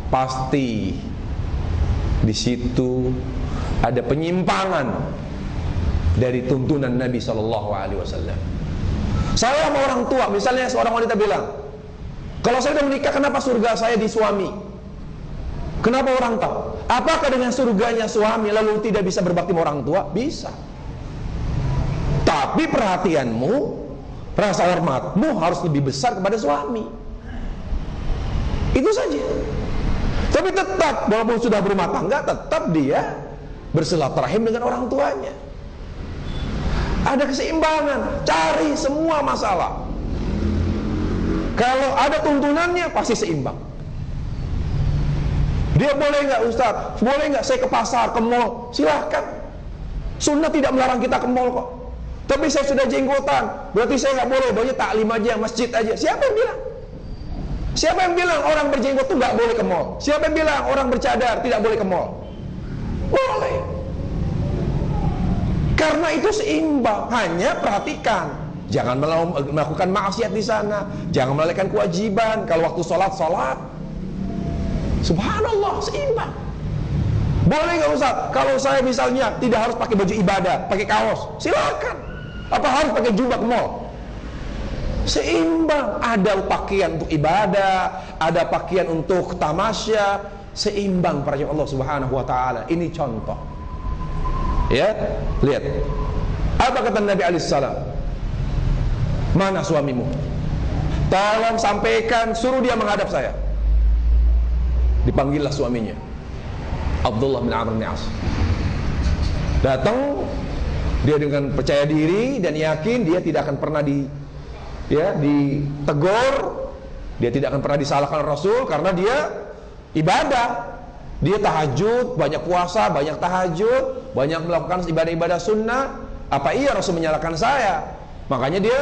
pasti di situ ada penyimpangan dari tuntunan Nabi SAW. Saya sama orang tua, misalnya seorang wanita bilang, kalau saya sudah menikah, kenapa surga saya di suami? Kenapa orang tahu? Apakah dengan surganya suami lalu tidak bisa berbakti sama orang tua? Bisa. Tapi perhatianmu, rasa hormatmu harus lebih besar kepada suami. Itu saja. Tapi tetap, walaupun sudah berumah tangga, tetap dia bersilaturahim dengan orang tuanya. Ada keseimbangan, cari semua masalah. Kalau ada tuntunannya pasti seimbang. Dia boleh nggak Ustaz? Boleh nggak saya ke pasar, ke mall? Silahkan. Sunnah tidak melarang kita ke mall kok. Tapi saya sudah jenggotan, berarti saya nggak boleh. Boleh taklim aja, masjid aja. Siapa yang bilang? Siapa yang bilang orang berjenggot itu nggak boleh ke mall? Siapa yang bilang orang bercadar tidak boleh ke mall? Boleh. Karena itu seimbang. Hanya perhatikan, jangan melakukan maksiat di sana, jangan melalaikan kewajiban. Kalau waktu sholat. Subhanallah, seimbang. Boleh nggak Ustaz? Kalau saya misalnya tidak harus pakai baju ibadah, pakai kaos, silakan. Apa harus pakai jubah ke mall? Seimbang. Ada pakaian untuk ibadah, ada pakaian untuk tamasya. Seimbang para Allah Subhanahu wa taala. Ini contoh. Ya, lihat. Apa kata Nabi alaihissalam? Mana suamimu? Tolong sampaikan, suruh dia menghadap saya. Dipanggillah suaminya, Abdullah bin Amr bin As. Datang dia dengan percaya diri dan yakin dia tidak akan pernah ditegur, dia tidak akan pernah disalahkan Rasul karena dia ibadah. Dia tahajud, banyak puasa, banyak tahajud, banyak melakukan ibadah-ibadah sunnah. Apa iya Rasul menyalahkan saya? Makanya dia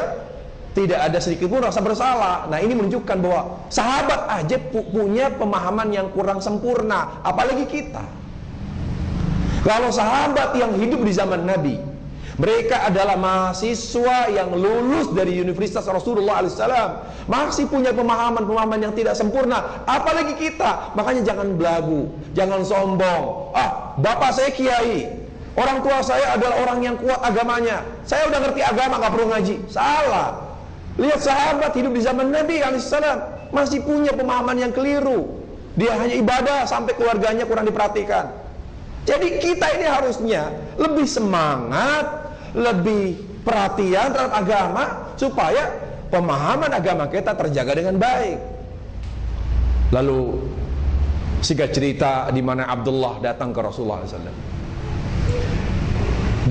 tidak ada sedikit pun rasa bersalah. Nah, ini menunjukkan bahwa sahabat aja punya pemahaman yang kurang sempurna, apalagi kita. Kalau sahabat yang hidup di zaman Nabi, mereka adalah mahasiswa yang lulus dari Universitas Rasulullah SAW, masih punya pemahaman-pemahaman yang tidak sempurna, apalagi kita. Makanya jangan belagu, jangan sombong. Bapak saya kiai, orang tua saya adalah orang yang kuat agamanya, saya udah ngerti agama, gak perlu ngaji. Salah. Lihat sahabat hidup di zaman Nabi alaihissalam masih punya pemahaman yang keliru. Dia hanya ibadah sampai keluarganya kurang diperhatikan. Jadi kita ini harusnya lebih semangat, lebih perhatian terhadap agama supaya pemahaman agama kita terjaga dengan baik. Lalu singkat cerita di mana Abdullah datang ke Rasulullah SAW.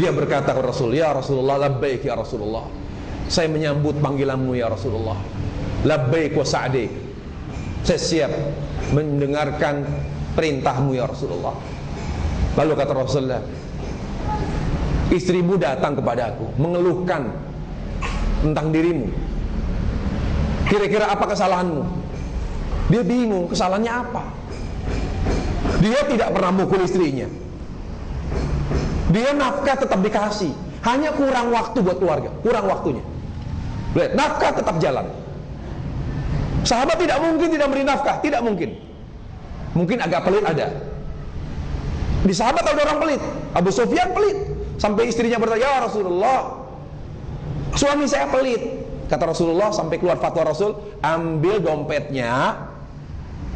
Dia berkata ke Rasul, "Ya Rasulullah, labbaik ya Rasulullah. Saya menyambut panggilanmu ya Rasulullah. Labbaik wa sa'dik. Saya siap mendengarkan perintahmu ya Rasulullah." Lalu kata Rasulullah, "Istrimu datang kepadaku mengeluhkan tentang dirimu. Kira-kira apa kesalahanmu?" Dia bingung, kesalahannya apa? Dia tidak pernah mukul istrinya. Dia nafkah tetap dikasih, hanya kurang waktu buat keluarga, kurang waktunya. Lihat, nafkah tetap jalan. Sahabat tidak mungkin tidak beri nafkah, tidak mungkin. Mungkin agak pelit ada. Di sahabat ada orang pelit. Abu Sufyan pelit. Sampai istrinya bertanya, "Ya Rasulullah, suami saya pelit." Kata Rasulullah, sampai keluar fatwa Rasul, "Ambil dompetnya,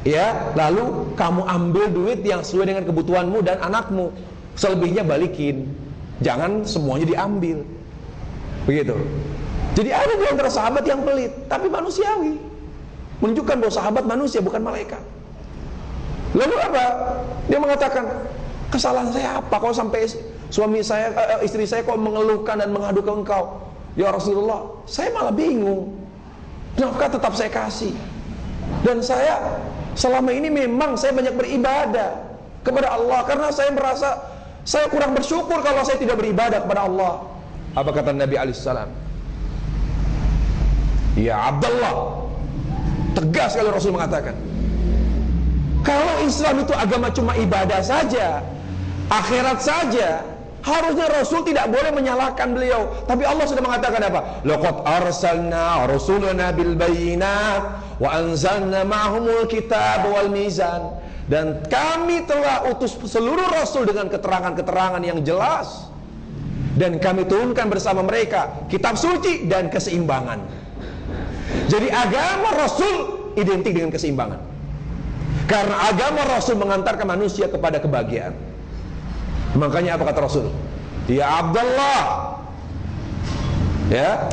ya, lalu kamu ambil duit yang sesuai dengan kebutuhanmu dan anakmu. Selebihnya balikin. Jangan semuanya diambil." Begitu. Jadi ada di antara sahabat yang pelit, tapi manusiawi. Menunjukkan bahwa sahabat manusia, bukan malaikat. Lalu apa? Dia mengatakan, "Kesalahan saya apa? Kalau sampai suami saya, istri saya kok mengeluhkan dan mengadu ke engkau? Ya Rasulullah, saya malah bingung. Nafkah tetap saya kasih. Dan saya selama ini memang saya banyak beribadah kepada Allah, karena saya merasa saya kurang bersyukur kalau saya tidak beribadah kepada Allah." Apa kata Nabi alaihissalam? "Ya Abdullah," tegas sekali Rasul mengatakan, kalau Islam itu agama cuma ibadah saja, akhirat saja, harusnya Rasul tidak boleh menyalahkan beliau. Tapi Allah sudah mengatakan apa? "Laqad arsalna rasulana bil bayyinat wa anzalna ma'humul kitab wal mizan." Dan kami telah utus seluruh Rasul dengan keterangan-keterangan yang jelas, dan kami turunkan bersama mereka kitab suci dan keseimbangan. Jadi agama Rasul identik dengan keseimbangan. Karena agama Rasul mengantarkan manusia kepada kebahagiaan. Makanya apa kata Rasul? "Ya Abdullah." Ya.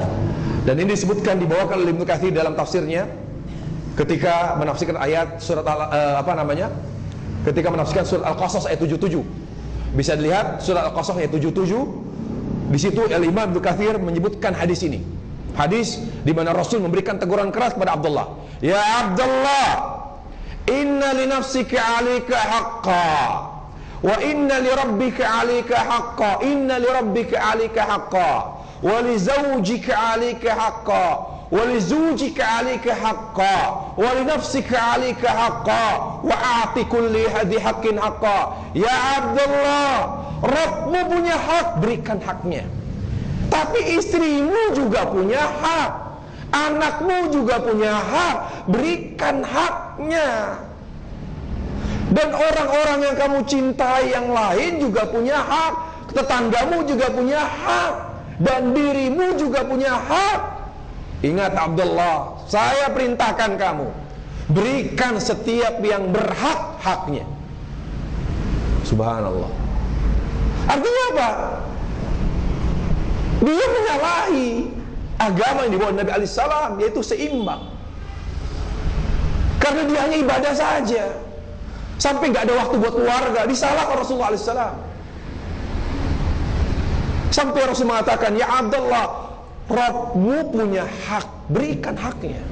Dan ini disebutkan, dibawakan oleh Ibnu Katsir dalam tafsirnya. ketika menafsirkan ayat surat ketika menafsirkan surat Al-Qasas ayat 77. Bisa dilihat surat Al-Qasas ayat 77. Di situ Imam Ibnu Katsir menyebutkan hadis ini. Hadis di mana Rasul memberikan teguran keras kepada Abdullah. Ya Abdullah, inna li nafsika 'alaika haqqan wa inna li rabbika 'alaika haqqan, inna li rabbika 'alaika haqqan wa li zawjika 'alaika haqqan wa li zawjika 'alaika haqqan wa li nafsika 'alaika haqqan wa a'ti kulli hadhi haqqin haqqan. Ya Abdullah, Rabbmu punya hak, berikan haknya. Tapi istrimu juga punya hak, anakmu juga punya hak, berikan haknya. Dan orang-orang yang kamu cintai yang lain juga punya hak, tetanggamu juga punya hak, dan dirimu juga punya hak. Ingat Abdullah, saya perintahkan kamu, berikan setiap yang berhak haknya. Subhanallah. Artinya apa? Dia menyalahi agama yang dibawa Nabi alaihissalam, yaitu seimbang. Karena dia hanya ibadah saja, sampai nggak ada waktu buat keluarga, disalahkan Rasulullah alaihissalam. Sampai Rasul mengatakan, ya Abdullah, Rabbmu punya hak, berikan haknya.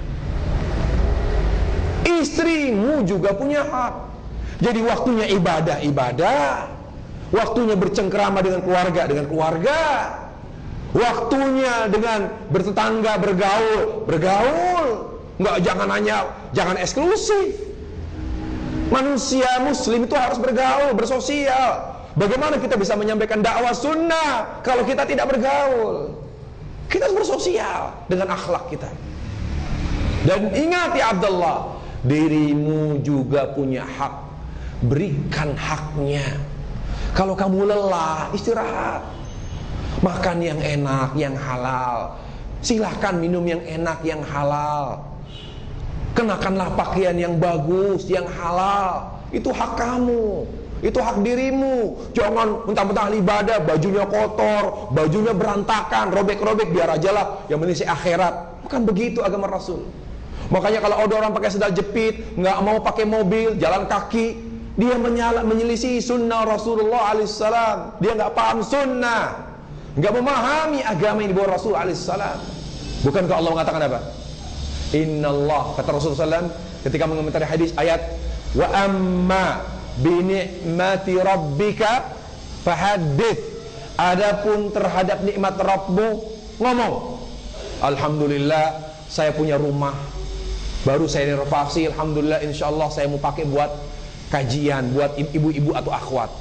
Istrimu juga punya hak. Jadi waktunya ibadah, waktunya bercengkrama dengan keluarga, waktunya dengan bertetangga, bergaul. Jangan eksklusif. Manusia muslim itu harus bergaul, bersosial. Bagaimana kita bisa menyampaikan dakwah sunnah kalau kita tidak bergaul? Kita harus bersosial dengan akhlak kita. Dan ingat ya Abdullah, dirimu juga punya hak, berikan haknya. Kalau kamu lelah, istirahat. Makan yang enak, yang halal. Silahkan minum yang enak, yang halal. Kenakanlah pakaian yang bagus, yang halal. Itu hak kamu, itu hak dirimu. Jangan mentang-mentang ibadah, bajunya kotor, bajunya berantakan, robek-robek, biar aja lah yang penting akhirat. Bukan begitu agama Rasul. Makanya kalau ada orang pakai sendal jepit, nggak mau pakai mobil, jalan kaki, dia menyelisih sunnah Rasulullah alaihissalam. Dia nggak paham sunnah, nggak memahami agama yang dibawa Rasul alaihissalam. Bukankah Allah mengatakan apa? Innallah, kata Rasulullah SAW ketika mengomentari hadis ayat, wa amma bi ni'mati rabbika fahaddits. Adapun terhadap nikmat Rabbmu, ngomong. Alhamdulillah, saya punya rumah, baru saya renovasi. Alhamdulillah, insyaallah saya mau pakai buat kajian, buat ibu-ibu atau akhwat.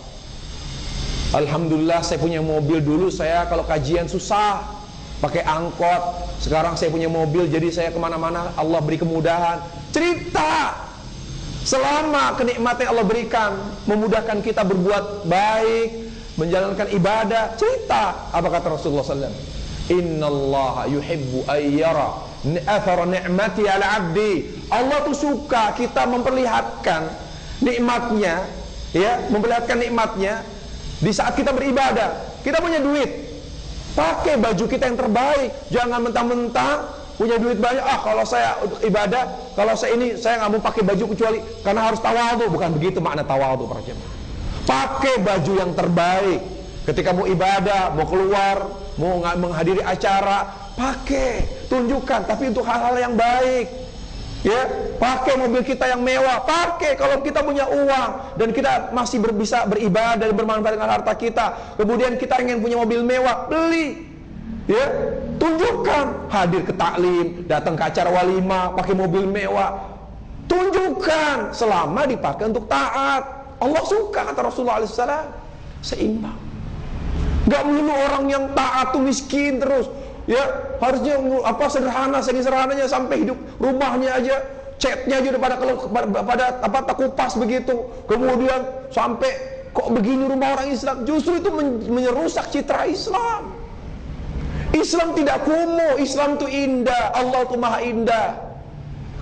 Alhamdulillah, saya punya mobil. Dulu saya kalau kajian susah, pakai angkot. Sekarang saya punya mobil, jadi saya kemana-mana Allah beri kemudahan. Cerita selama kenikmatan yang Allah berikan, memudahkan kita berbuat baik, menjalankan ibadah. Cerita apa kata Rasulullah SAW? Innallaha yuhibbu ayyara athara ni'mati ala abdi. Allah tuh suka kita memperlihatkan nikmatnya, ya, memperlihatkan nikmatnya di saat kita beribadah. Kita punya duit, pakai baju kita yang terbaik. Jangan mentang-mentang punya duit banyak, kalau saya ibadah, kalau saya ini, saya nggak mau pakai baju kecuali karena harus tawadhu. Bukan begitu makna tawadhu para jemaah. Pakai baju yang terbaik ketika mau ibadah, mau keluar, mau menghadiri acara, pakai, tunjukkan, tapi untuk hal-hal yang baik. Ya, pakai mobil kita yang mewah, pakai kalau kita punya uang dan kita masih bisa beribadah dan bermanfaat dengan harta kita. Kemudian kita ingin punya mobil mewah, beli. Ya, tunjukkan, hadir ke taklim, datang ke acara walimah, pakai mobil mewah. Tunjukkan selama dipakai untuk taat. Allah suka, kata Rasulullah SAW, seimbang. Gak melulu orang yang taat tuh miskin terus. Ya, harusnya sederhana, saking sederhananya sampai hidup rumahnya aja, catnya aja udah pada kupas begitu. Kemudian sampai kok begini rumah orang Islam. Justru itu menyerusak citra Islam. Islam tidak kumuh, Islam itu indah, Allah itu maha indah.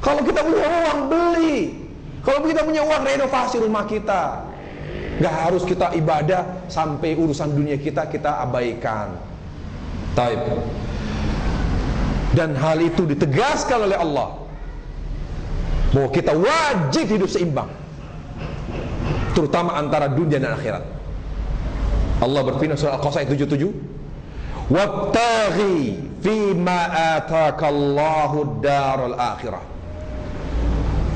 Kalau kita punya uang, beli. Kalau kita punya uang, renovasi rumah kita. Gak harus kita ibadah sampai urusan dunia kita abaikan. Taib. Dan hal itu ditegaskan oleh Allah. bahwa kita wajib hidup seimbang, terutama antara dunia dan akhirat. Allah berfirman surah Al-Qasas ayat 77, "Wabtaghi fima atakallahu daral akhirah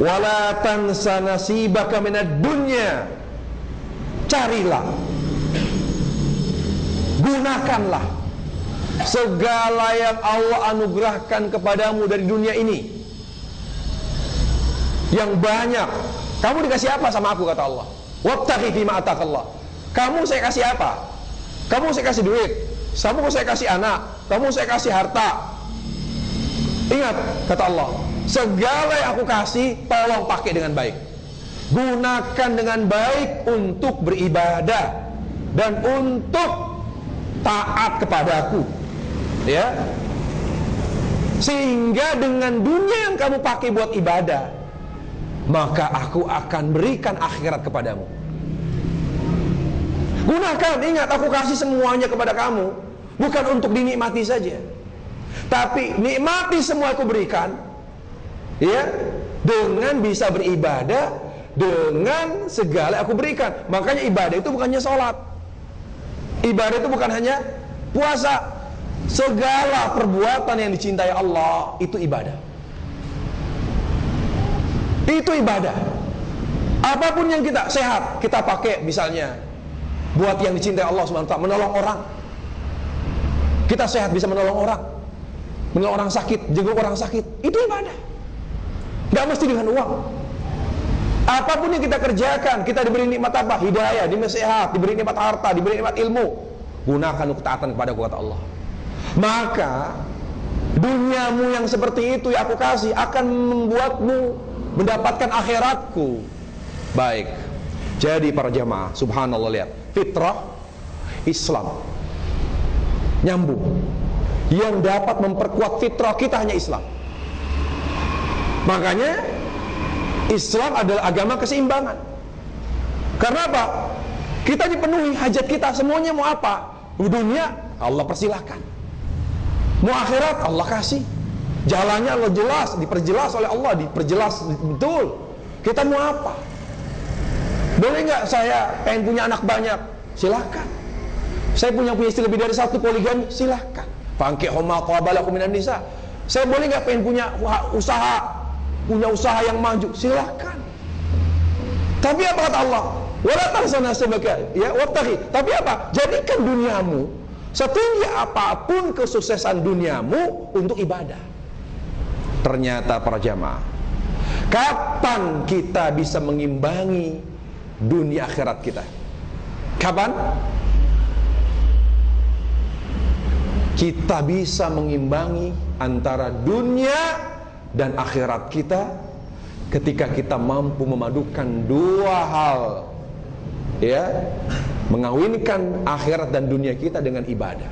wa la tansa nasibaka minad dunya." Carilah, gunakanlah segala yang Allah anugerahkan kepadamu dari dunia ini yang banyak. Kamu dikasih apa sama aku, kata Allah? Wabtaghi fima atakallah. Kamu saya kasih apa? Kamu saya kasih duit, kamu saya kasih anak, kamu saya kasih harta. Ingat, kata Allah, segala yang aku kasih tolong pakai dengan baik. Gunakan dengan baik untuk beribadah dan untuk taat kepadaku, ya. Sehingga dengan dunia yang kamu pakai buat ibadah, maka aku akan berikan akhirat kepadamu. Gunakan, ingat, aku kasih semuanya kepada kamu, bukan untuk dinikmati saja, tapi nikmati semua aku berikan, ya, dengan bisa beribadah dengan segala aku berikan. Makanya ibadah itu bukannya sholat, ibadah itu bukan hanya puasa. Segala perbuatan yang dicintai Allah itu ibadah. Itu ibadah. Apapun yang kita sehat, kita pakai misalnya buat yang dicintai Allah SWT, menolong orang. Kita sehat bisa menolong orang, menolong orang sakit, jenguk orang sakit, itu ibadah. Gak mesti dengan uang. Apapun yang kita kerjakan, kita diberi nikmat apa? Hidayah, diberi sehat, diberi nikmat harta, diberi nikmat ilmu, gunakan untuk ketaatan kepada kata Allah. Maka duniamu yang seperti itu yang aku kasih akan membuatmu mendapatkan akhiratku. Baik. Jadi para jamaah, subhanallah, lihat, fitrah Islam nyambung. Yang dapat memperkuat fitrah kita hanya Islam. Makanya Islam adalah agama keseimbangan. Karena apa? Kita dipenuhi hajat kita, semuanya mau apa? Dunia, Allah persilahkan. Mau akhirat, Allah kasih. Jalannya Allah jelas, diperjelas oleh Allah, diperjelas betul. Kita mau apa? Boleh nggak saya pengen punya anak banyak? Silahkan. Saya punya istri lebih dari satu, poligami? Silahkan. Fankihu ma taba lakum minan nisa. Saya boleh nggak pengen punya usaha yang maju? Silahkan. Tapi apa kata Allah? Wala tarsana sabaka, ya, wabtaghi. Tapi apa? Jadikan duniamu, setinggi apapun kesuksesan duniamu, untuk ibadah. Ternyata para jamaah, kapan kita bisa mengimbangi dunia akhirat kita? Kapan? Kita bisa mengimbangi antara dunia dan akhirat kita ketika kita mampu memadukan dua hal, ya, mengawinkan akhirat dan dunia kita dengan ibadah.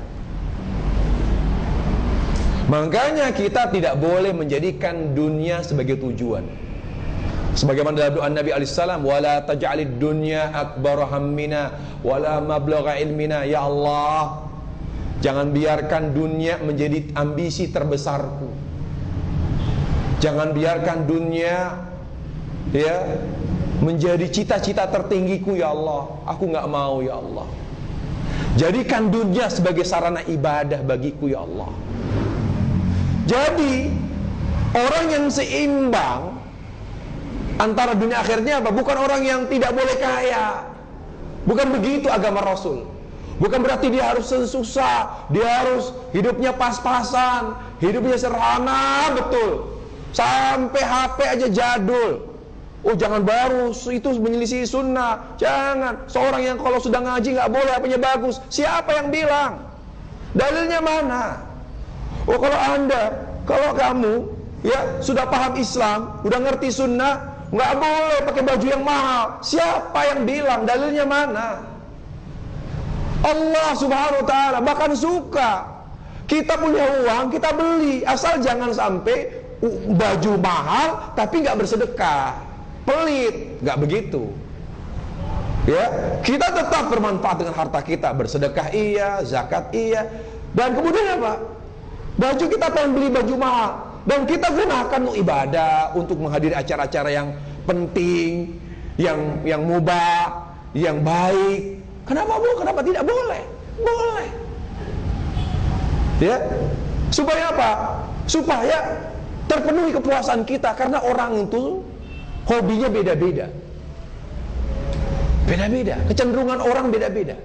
Makanya kita tidak boleh menjadikan dunia sebagai tujuan. Sebagaimana dalam doa Nabi alaihissalam, wala taj'alid dunya akbar hammina wala mablagha ilmina. Ya Allah, jangan biarkan dunia menjadi ambisi terbesarku. Jangan biarkan dunia, ya, menjadi cita-cita tertinggiku, ya Allah. Aku nggak mau, ya Allah. Jadikan dunia sebagai sarana ibadah bagiku, ya Allah. Jadi orang yang seimbang antara dunia akhirnya apa? Bukan orang yang tidak boleh kaya. Bukan begitu agama Rasul. Bukan berarti dia harus susah, dia harus hidupnya pas-pasan, hidupnya sederhana betul, sampai HP aja jadul. Oh, jangan baru, itu menyelisih sunnah. Jangan. Seorang yang kalau sudah ngaji nggak boleh HP-nya bagus. Siapa yang bilang? Dalilnya mana? Oh, kalau kamu, ya, sudah paham Islam, udah ngerti sunnah, nggak boleh pakai baju yang mahal. Siapa yang bilang? Dalilnya mana? Allah subhanahu wa ta'ala bahkan suka kita punya uang, kita beli, asal jangan sampai baju mahal tapi nggak bersedekah, pelit, nggak begitu. Ya, kita tetap bermanfaat dengan harta kita, bersedekah iya, zakat iya, dan kemudian apa? Baju kita pengen beli baju mahal, Dan kita gunakan untuk ibadah, untuk menghadiri acara-acara yang penting, yang mubah, yang baik. Kenapa bu? Kenapa tidak boleh? Boleh. Ya, supaya apa? Supaya terpenuhi kepuasan kita. Karena orang itu hobinya beda-beda. Beda-beda. Kecenderungan orang beda-beda.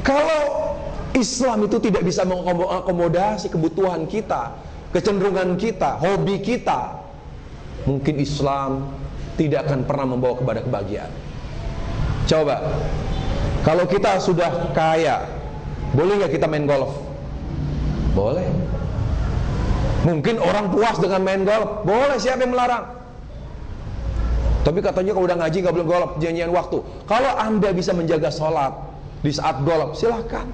Kalau Islam itu tidak bisa mengakomodasi kebutuhan kita, kecenderungan kita, hobi kita, mungkin Islam tidak akan pernah membawa kepada kebahagiaan. Coba, kalau kita sudah kaya, boleh nggak kita main golf? Boleh. Mungkin orang puas dengan main golf, boleh, siapa yang melarang? Tapi katanya kalau udah ngaji nggak boleh golf, janjian waktu. Kalau Anda bisa menjaga sholat di saat golf, silahkan.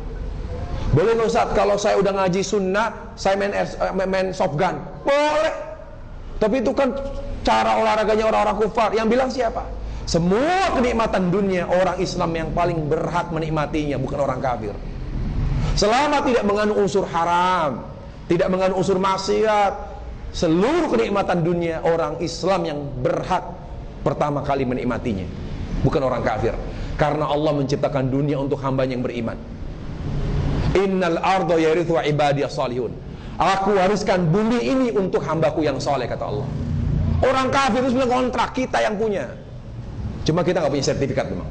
Boleh nggak Ustaz, kalau saya udah ngaji sunnah, saya main shotgun? Boleh. Tapi itu kan cara olahraganya orang-orang kufar. Yang bilang siapa? Semua kenikmatan dunia, orang Islam yang paling berhak menikmatinya, bukan orang kafir. Selama tidak mengandung unsur haram, tidak mengandung unsur maksiat, seluruh kenikmatan dunia, orang Islam yang berhak pertama kali menikmatinya, bukan orang kafir. Karena Allah menciptakan dunia untuk hambanya yang beriman. Innal arda yarithu ibadiyas salihun. Aku wariskan bumi ini untuk hambaku yang soleh, kata Allah. Orang kafir itu bilang kontrak, kita yang punya. Cuma kita nggak punya sertifikat memang.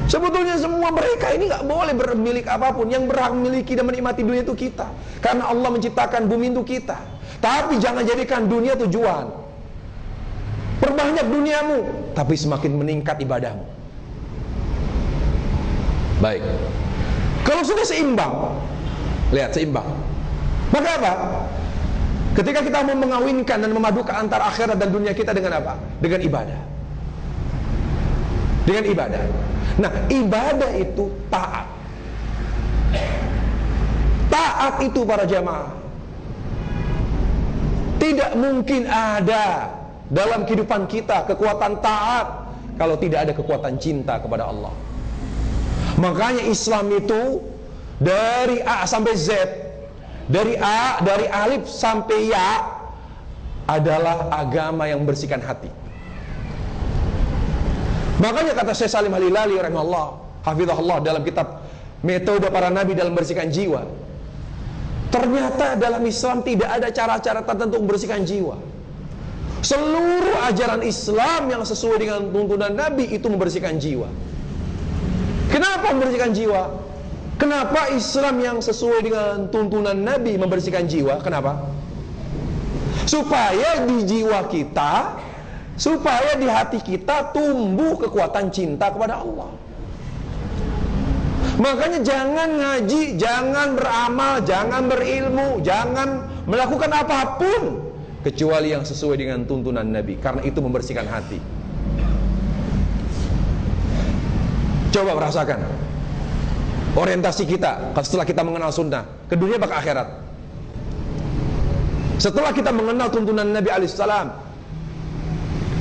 Sebetulnya semua mereka ini nggak boleh bermilik apapun. Yang berhak memiliki dan menikmati dunia itu kita. Karena Allah menciptakan bumi untuk kita. Tapi jangan jadikan dunia tujuan. Perbanyak duniamu, tapi semakin meningkat ibadahmu. Baik. Kalau sudah seimbang, lihat seimbang, maka apa? Ketika kita mau mengawinkan dan memadukan antara akhirat dan dunia kita dengan apa? Dengan ibadah. Dengan ibadah. Nah, ibadah itu taat. Taat itu para jamaah, tidak mungkin ada dalam kehidupan kita kekuatan taat kalau tidak ada kekuatan cinta kepada Allah. Makanya Islam itu dari A sampai Z, dari alif sampai ya, adalah agama yang membersihkan hati. Makanya kata Syekh Salim Al-Hilali rahimahullah, hafizahullah, dalam kitab Metode Para Nabi dalam Membersihkan Jiwa, ternyata dalam Islam tidak ada cara-cara tertentu membersihkan jiwa. Seluruh ajaran Islam yang sesuai dengan tuntunan Nabi itu membersihkan jiwa. Kenapa membersihkan jiwa? Kenapa Islam yang sesuai dengan tuntunan Nabi membersihkan jiwa? Kenapa? Supaya di jiwa kita, supaya di hati kita tumbuh kekuatan cinta kepada Allah. Makanya jangan ngaji, jangan beramal, jangan berilmu, jangan melakukan apapun kecuali yang sesuai dengan tuntunan Nabi, karena itu membersihkan hati. Coba merasakan orientasi kita setelah kita mengenal sunnah ke dunia ke akhirat. Setelah kita mengenal tuntunan Nabi alaihissalam,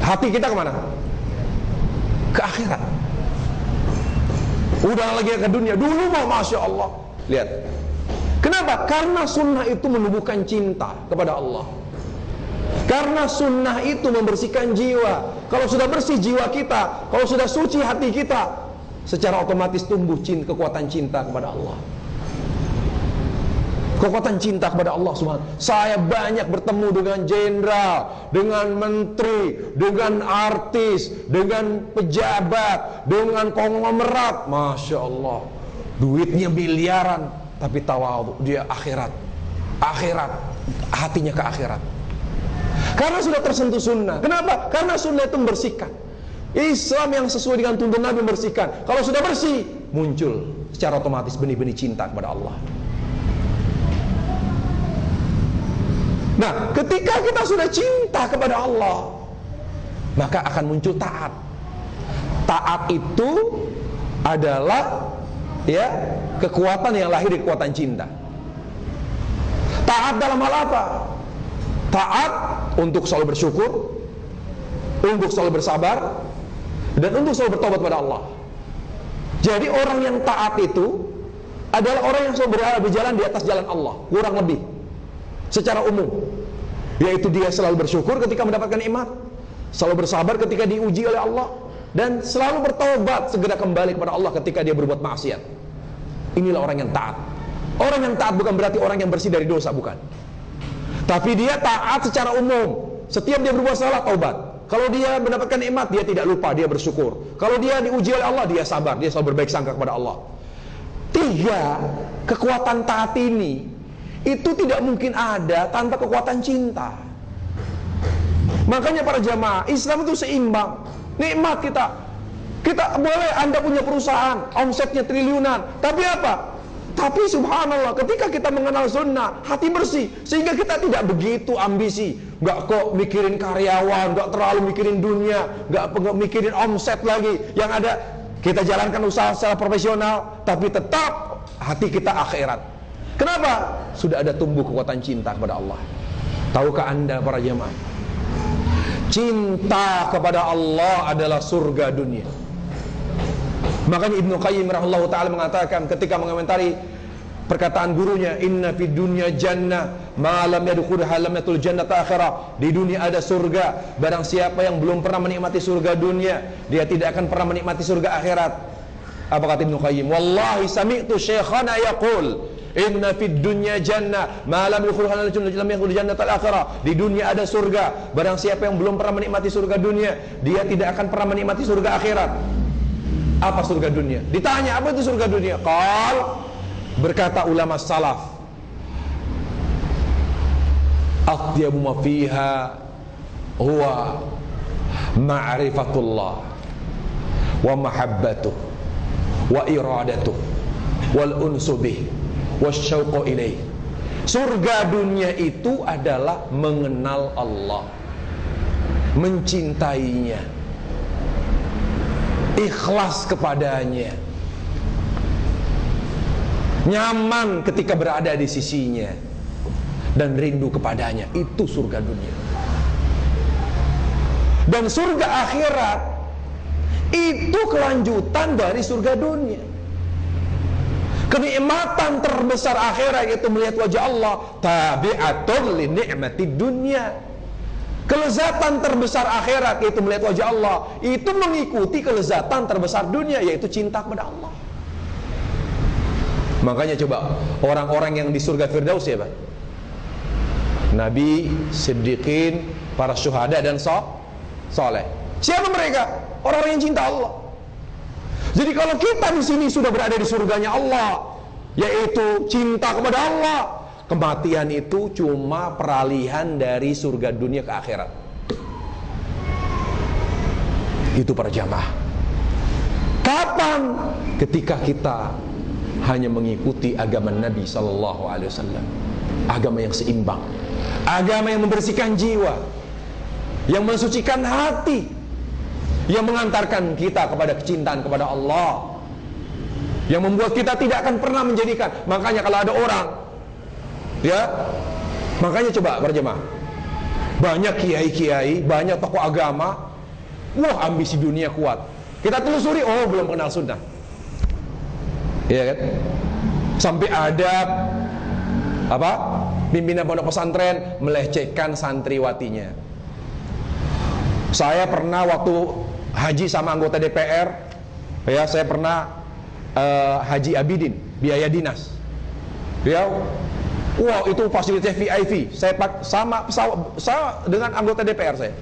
hati kita kemana? Ke akhirat. Udah lagi ke dunia. Dulu mau Masya Allah. Lihat, kenapa? Karena sunnah itu menumbuhkan cinta kepada Allah. Karena sunnah itu membersihkan jiwa. Kalau sudah bersih jiwa kita, kalau sudah suci hati kita, secara otomatis tumbuh kekuatan cinta kepada Allah. Kekuatan cinta kepada Allah Subhanahu. Saya banyak bertemu dengan jenderal, dengan menteri, dengan artis, dengan pejabat, dengan konglomerat. Masya Allah, duitnya miliaran, tapi tawadhu, dia akhirat. Akhirat, hatinya ke akhirat. Karena sudah tersentuh sunnah. Kenapa? Karena sunnah itu membersihkan. Islam yang sesuai dengan tuntunan Nabi membersihkan. Kalau sudah bersih, muncul secara otomatis benih-benih cinta kepada Allah. Nah, ketika kita sudah cinta kepada Allah, maka akan muncul taat. Taat itu adalah kekuatan yang lahir dari kekuatan cinta. Taat dalam hal apa? Taat untuk selalu bersyukur, untuk selalu bersabar, dan untuk selalu bertobat kepada Allah. Jadi orang yang taat itu adalah orang yang selalu berjalan di atas jalan Allah, kurang lebih secara umum. yaitu dia selalu bersyukur ketika mendapatkan nikmat, selalu bersabar ketika diuji oleh Allah, dan selalu bertobat segera kembali kepada Allah ketika dia berbuat maksiat. Inilah orang yang taat. Orang yang taat bukan berarti orang yang bersih dari dosa, bukan. Tapi dia taat secara umum. Setiap dia berbuat salah, taubat. Kalau dia mendapatkan nikmat, dia tidak lupa, dia bersyukur. Kalau dia diuji oleh Allah, dia sabar, dia selalu berbaik sangka kepada Allah. 3 kekuatan taat ini itu tidak mungkin ada tanpa kekuatan cinta. Makanya para jamaah, Islam itu seimbang. Nikmat kita boleh, Anda punya perusahaan, omsetnya triliunan, tapi apa? Tapi subhanallah, ketika kita mengenal sunnah, hati bersih, sehingga kita tidak begitu ambisi, nggak kok mikirin karyawan, nggak terlalu mikirin dunia, nggak mikirin omset lagi. Yang ada kita jalankan usaha secara profesional, tapi tetap hati kita akhirat. Kenapa? Sudah ada tumbuh kekuatan cinta kepada Allah. Tahukah Anda para jemaah, cinta kepada Allah adalah surga dunia. Makanya Ibnu Qayyim rahimahullah ta'ala mengatakan ketika mengomentari perkataan gurunya, inna fid dunya jannah ma lam yadkhulha lam yatul jannata akhirah. Di dunia ada surga, barang siapa yang belum pernah menikmati surga dunia, dia tidak akan pernah menikmati surga akhirat. Apa kata Ibnu Qayyim? Wallahi sami'tu syekhana yaqul inna fid dunya jannah ma lam yadkhulha lam yatul jannata akhirah. Di dunia ada surga, barang siapa yang belum pernah menikmati surga dunia, dia tidak akan pernah menikmati surga akhirat. Apa surga dunia? Ditanya, apa itu surga dunia? Berkata ulama salaf, atyabu ma fiha huwa ma'rifatullah wa mahabbatuh wa iradatuh wal unsu bih wasyauqu ilaih. Surga dunia itu adalah mengenal Allah, mencintainya, ikhlas kepadanya, nyaman ketika berada di sisinya, dan rindu kepadanya. Itu surga dunia. Dan surga akhirat itu kelanjutan dari surga dunia. Kenikmatan terbesar akhirat itu melihat wajah Allah, tabi'atul li ni'matid dunya. Kelezatan terbesar akhirat yaitu melihat wajah Allah, itu mengikuti kelezatan terbesar dunia, yaitu cinta kepada Allah. Makanya coba orang-orang yang di surga Firdaus ya Pak, Nabi, Siddiqin, para syuhada dan soleh. Siapa mereka? Orang-orang yang cinta Allah. Jadi kalau kita di sini sudah berada di surganya Allah, yaitu cinta kepada Allah, kematian itu cuma peralihan dari surga dunia ke akhirat. Itu para jamaah. Kapan? Ketika kita hanya mengikuti agama Nabi Sallallahu Alaihi Wasallam, agama yang seimbang, agama yang membersihkan jiwa, yang mensucikan hati, yang mengantarkan kita kepada kecintaan kepada Allah, yang membuat kita tidak akan pernah menjadikan. Makanya kalau ada orang, ya, makanya coba berjemaah, banyak kiai-kiai, banyak tokoh agama, wah ambisi dunia kuat. Kita telusuri, oh belum kenal sunnah, ya kan? Sampai ada apa? Pimpinan pondok pesantren melecehkan santriwatinya. Saya pernah waktu haji sama anggota DPR, ya, saya pernah Haji Abidin, biaya dinas. Ya, wow, itu fasilitas VIP. Saya sama dengan anggota DPR saya.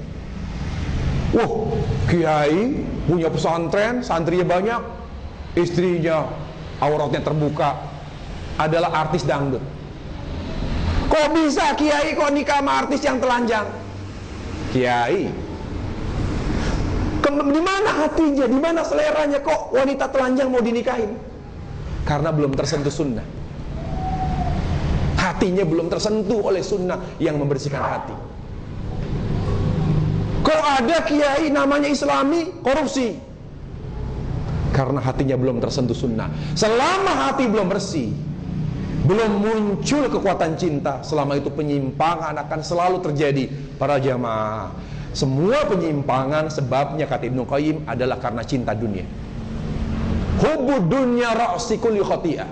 Wah, kiai punya pesantren, santrinya banyak, istrinya auratnya terbuka, adalah artis dangdut. Kok bisa kiai kok nikah sama artis yang telanjang? Kiai, di mana hatinya, di mana seleranya kok wanita telanjang mau dinikahin? Karena belum tersentuh sunnah. Hatinya belum tersentuh oleh sunnah yang membersihkan hati. Kok ada kiai namanya Islami korupsi? Karena hatinya belum tersentuh sunnah. Selama hati belum bersih, belum muncul kekuatan cinta, selama itu penyimpangan akan selalu terjadi. Para jamaah, semua penyimpangan sebabnya kata Ibnu Qayyim adalah karena cinta dunia. Hubbud dunya ra'si kulli khati'ah.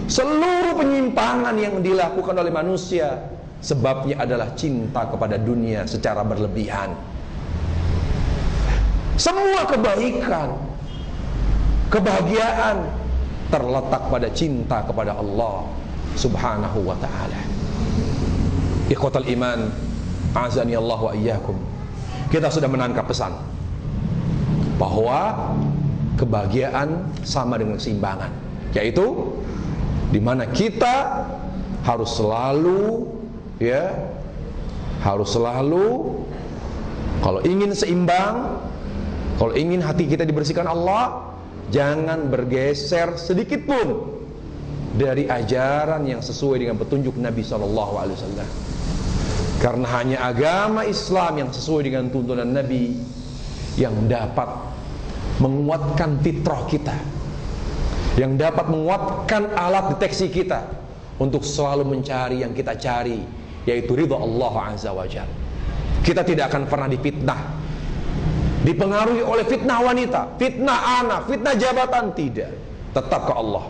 Seluruh penyimpangan yang dilakukan oleh manusia sebabnya adalah cinta kepada dunia secara berlebihan. Semua kebaikan, kebahagiaan terletak pada cinta kepada Allah Subhanahu wa ta'ala. Ikhwatal iman, azani Allah wa iyyakum. Kita sudah menangkap pesan bahwa kebahagiaan sama dengan keseimbangan, yaitu di mana kita harus selalu kalau ingin seimbang, kalau ingin hati kita dibersihkan Allah, jangan bergeser sedikit pun dari ajaran yang sesuai dengan petunjuk Nabi SAW. Karena hanya agama Islam yang sesuai dengan tuntunan Nabi yang dapat menguatkan fitrah kita, yang dapat menguatkan alat deteksi kita untuk selalu mencari yang kita cari, yaitu ridha Allah Azza wa Jalla. Kita tidak akan pernah difitnah, dipengaruhi oleh fitnah wanita, fitnah anak, fitnah jabatan, tidak. Tetap ke Allah.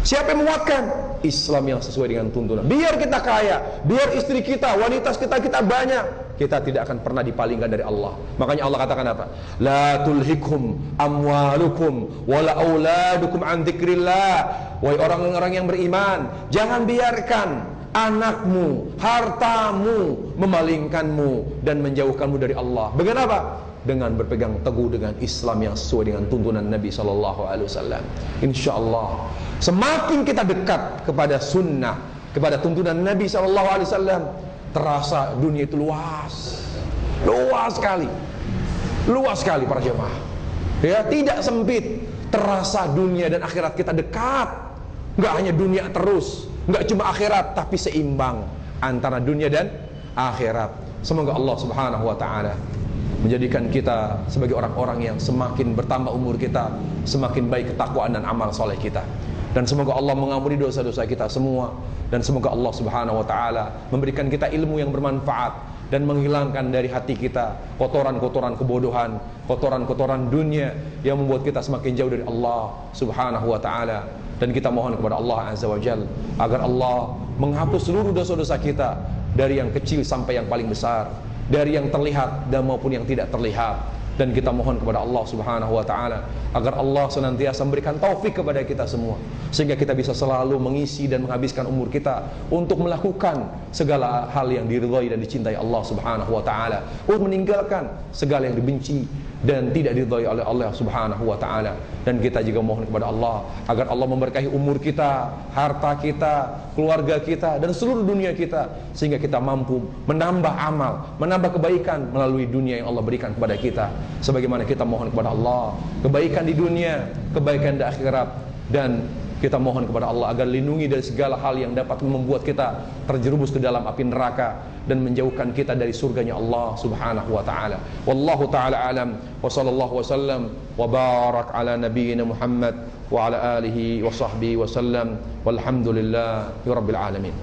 Siapa yang menguatkan? Islam yang sesuai dengan tuntunan. Biar kita kaya, biar istri kita, wanita kita banyak, kita tidak akan pernah dipalingkan dari Allah. Makanya Allah katakan apa? La tulhikum amwalukum wala auladukum an dzikrillah. Wahai orang-orang yang beriman, jangan biarkan anakmu, hartamu memalingkanmu dan menjauhkanmu dari Allah. Dengan apa? Dengan berpegang teguh dengan Islam yang sesuai dengan tuntunan Nabi SAW. InsyaAllah semakin kita dekat kepada sunnah, kepada tuntunan Nabi SAW, terasa dunia itu luas sekali para jemaah. Ya, tidak sempit. Terasa dunia dan akhirat kita dekat. Nggak hanya dunia terus, nggak cuma akhirat, tapi seimbang antara dunia dan akhirat. Semoga Allah Subhanahu wa ta'ala menjadikan kita sebagai orang-orang yang semakin bertambah umur kita, semakin baik ketakwaan dan amal soleh kita. Dan semoga Allah mengampuni dosa-dosa kita semua. Dan semoga Allah Subhanahu wa ta'ala memberikan kita ilmu yang bermanfaat dan menghilangkan dari hati kita kotoran-kotoran kebodohan, kotoran-kotoran dunia yang membuat kita semakin jauh dari Allah Subhanahu wa ta'ala. Dan kita mohon kepada Allah Azza wa Jalla agar Allah menghapus seluruh dosa-dosa kita, dari yang kecil sampai yang paling besar, dari yang terlihat dan maupun yang tidak terlihat. Dan kita mohon kepada Allah Subhanahu wa ta'ala agar Allah senantiasa memberikan taufik kepada kita semua, sehingga kita bisa selalu mengisi dan menghabiskan umur kita untuk melakukan segala hal yang diridhai dan dicintai Allah Subhanahu wa ta'ala, untuk meninggalkan segala yang dibenci dan tidak diridhai oleh Allah Subhanahu wa ta'ala. Dan kita juga mohon kepada Allah agar Allah memberkahi umur kita, harta kita, keluarga kita, dan seluruh dunia kita, sehingga kita mampu menambah amal, menambah kebaikan melalui dunia yang Allah berikan kepada kita. Sebagaimana kita mohon kepada Allah kebaikan di dunia, kebaikan di akhirat, dan kita mohon kepada Allah agar lindungi dari segala hal yang dapat membuat kita terjerumus ke dalam api neraka dan menjauhkan kita dari surganya Allah Subhanahu wa ta'ala. Wallahu ta'ala alam, wa sallallahu wa sallam wa barak ala nabiyyina Muhammad wa ala alihi wa sahbihi wa sallam, walhamdulillahi rabbil alamin.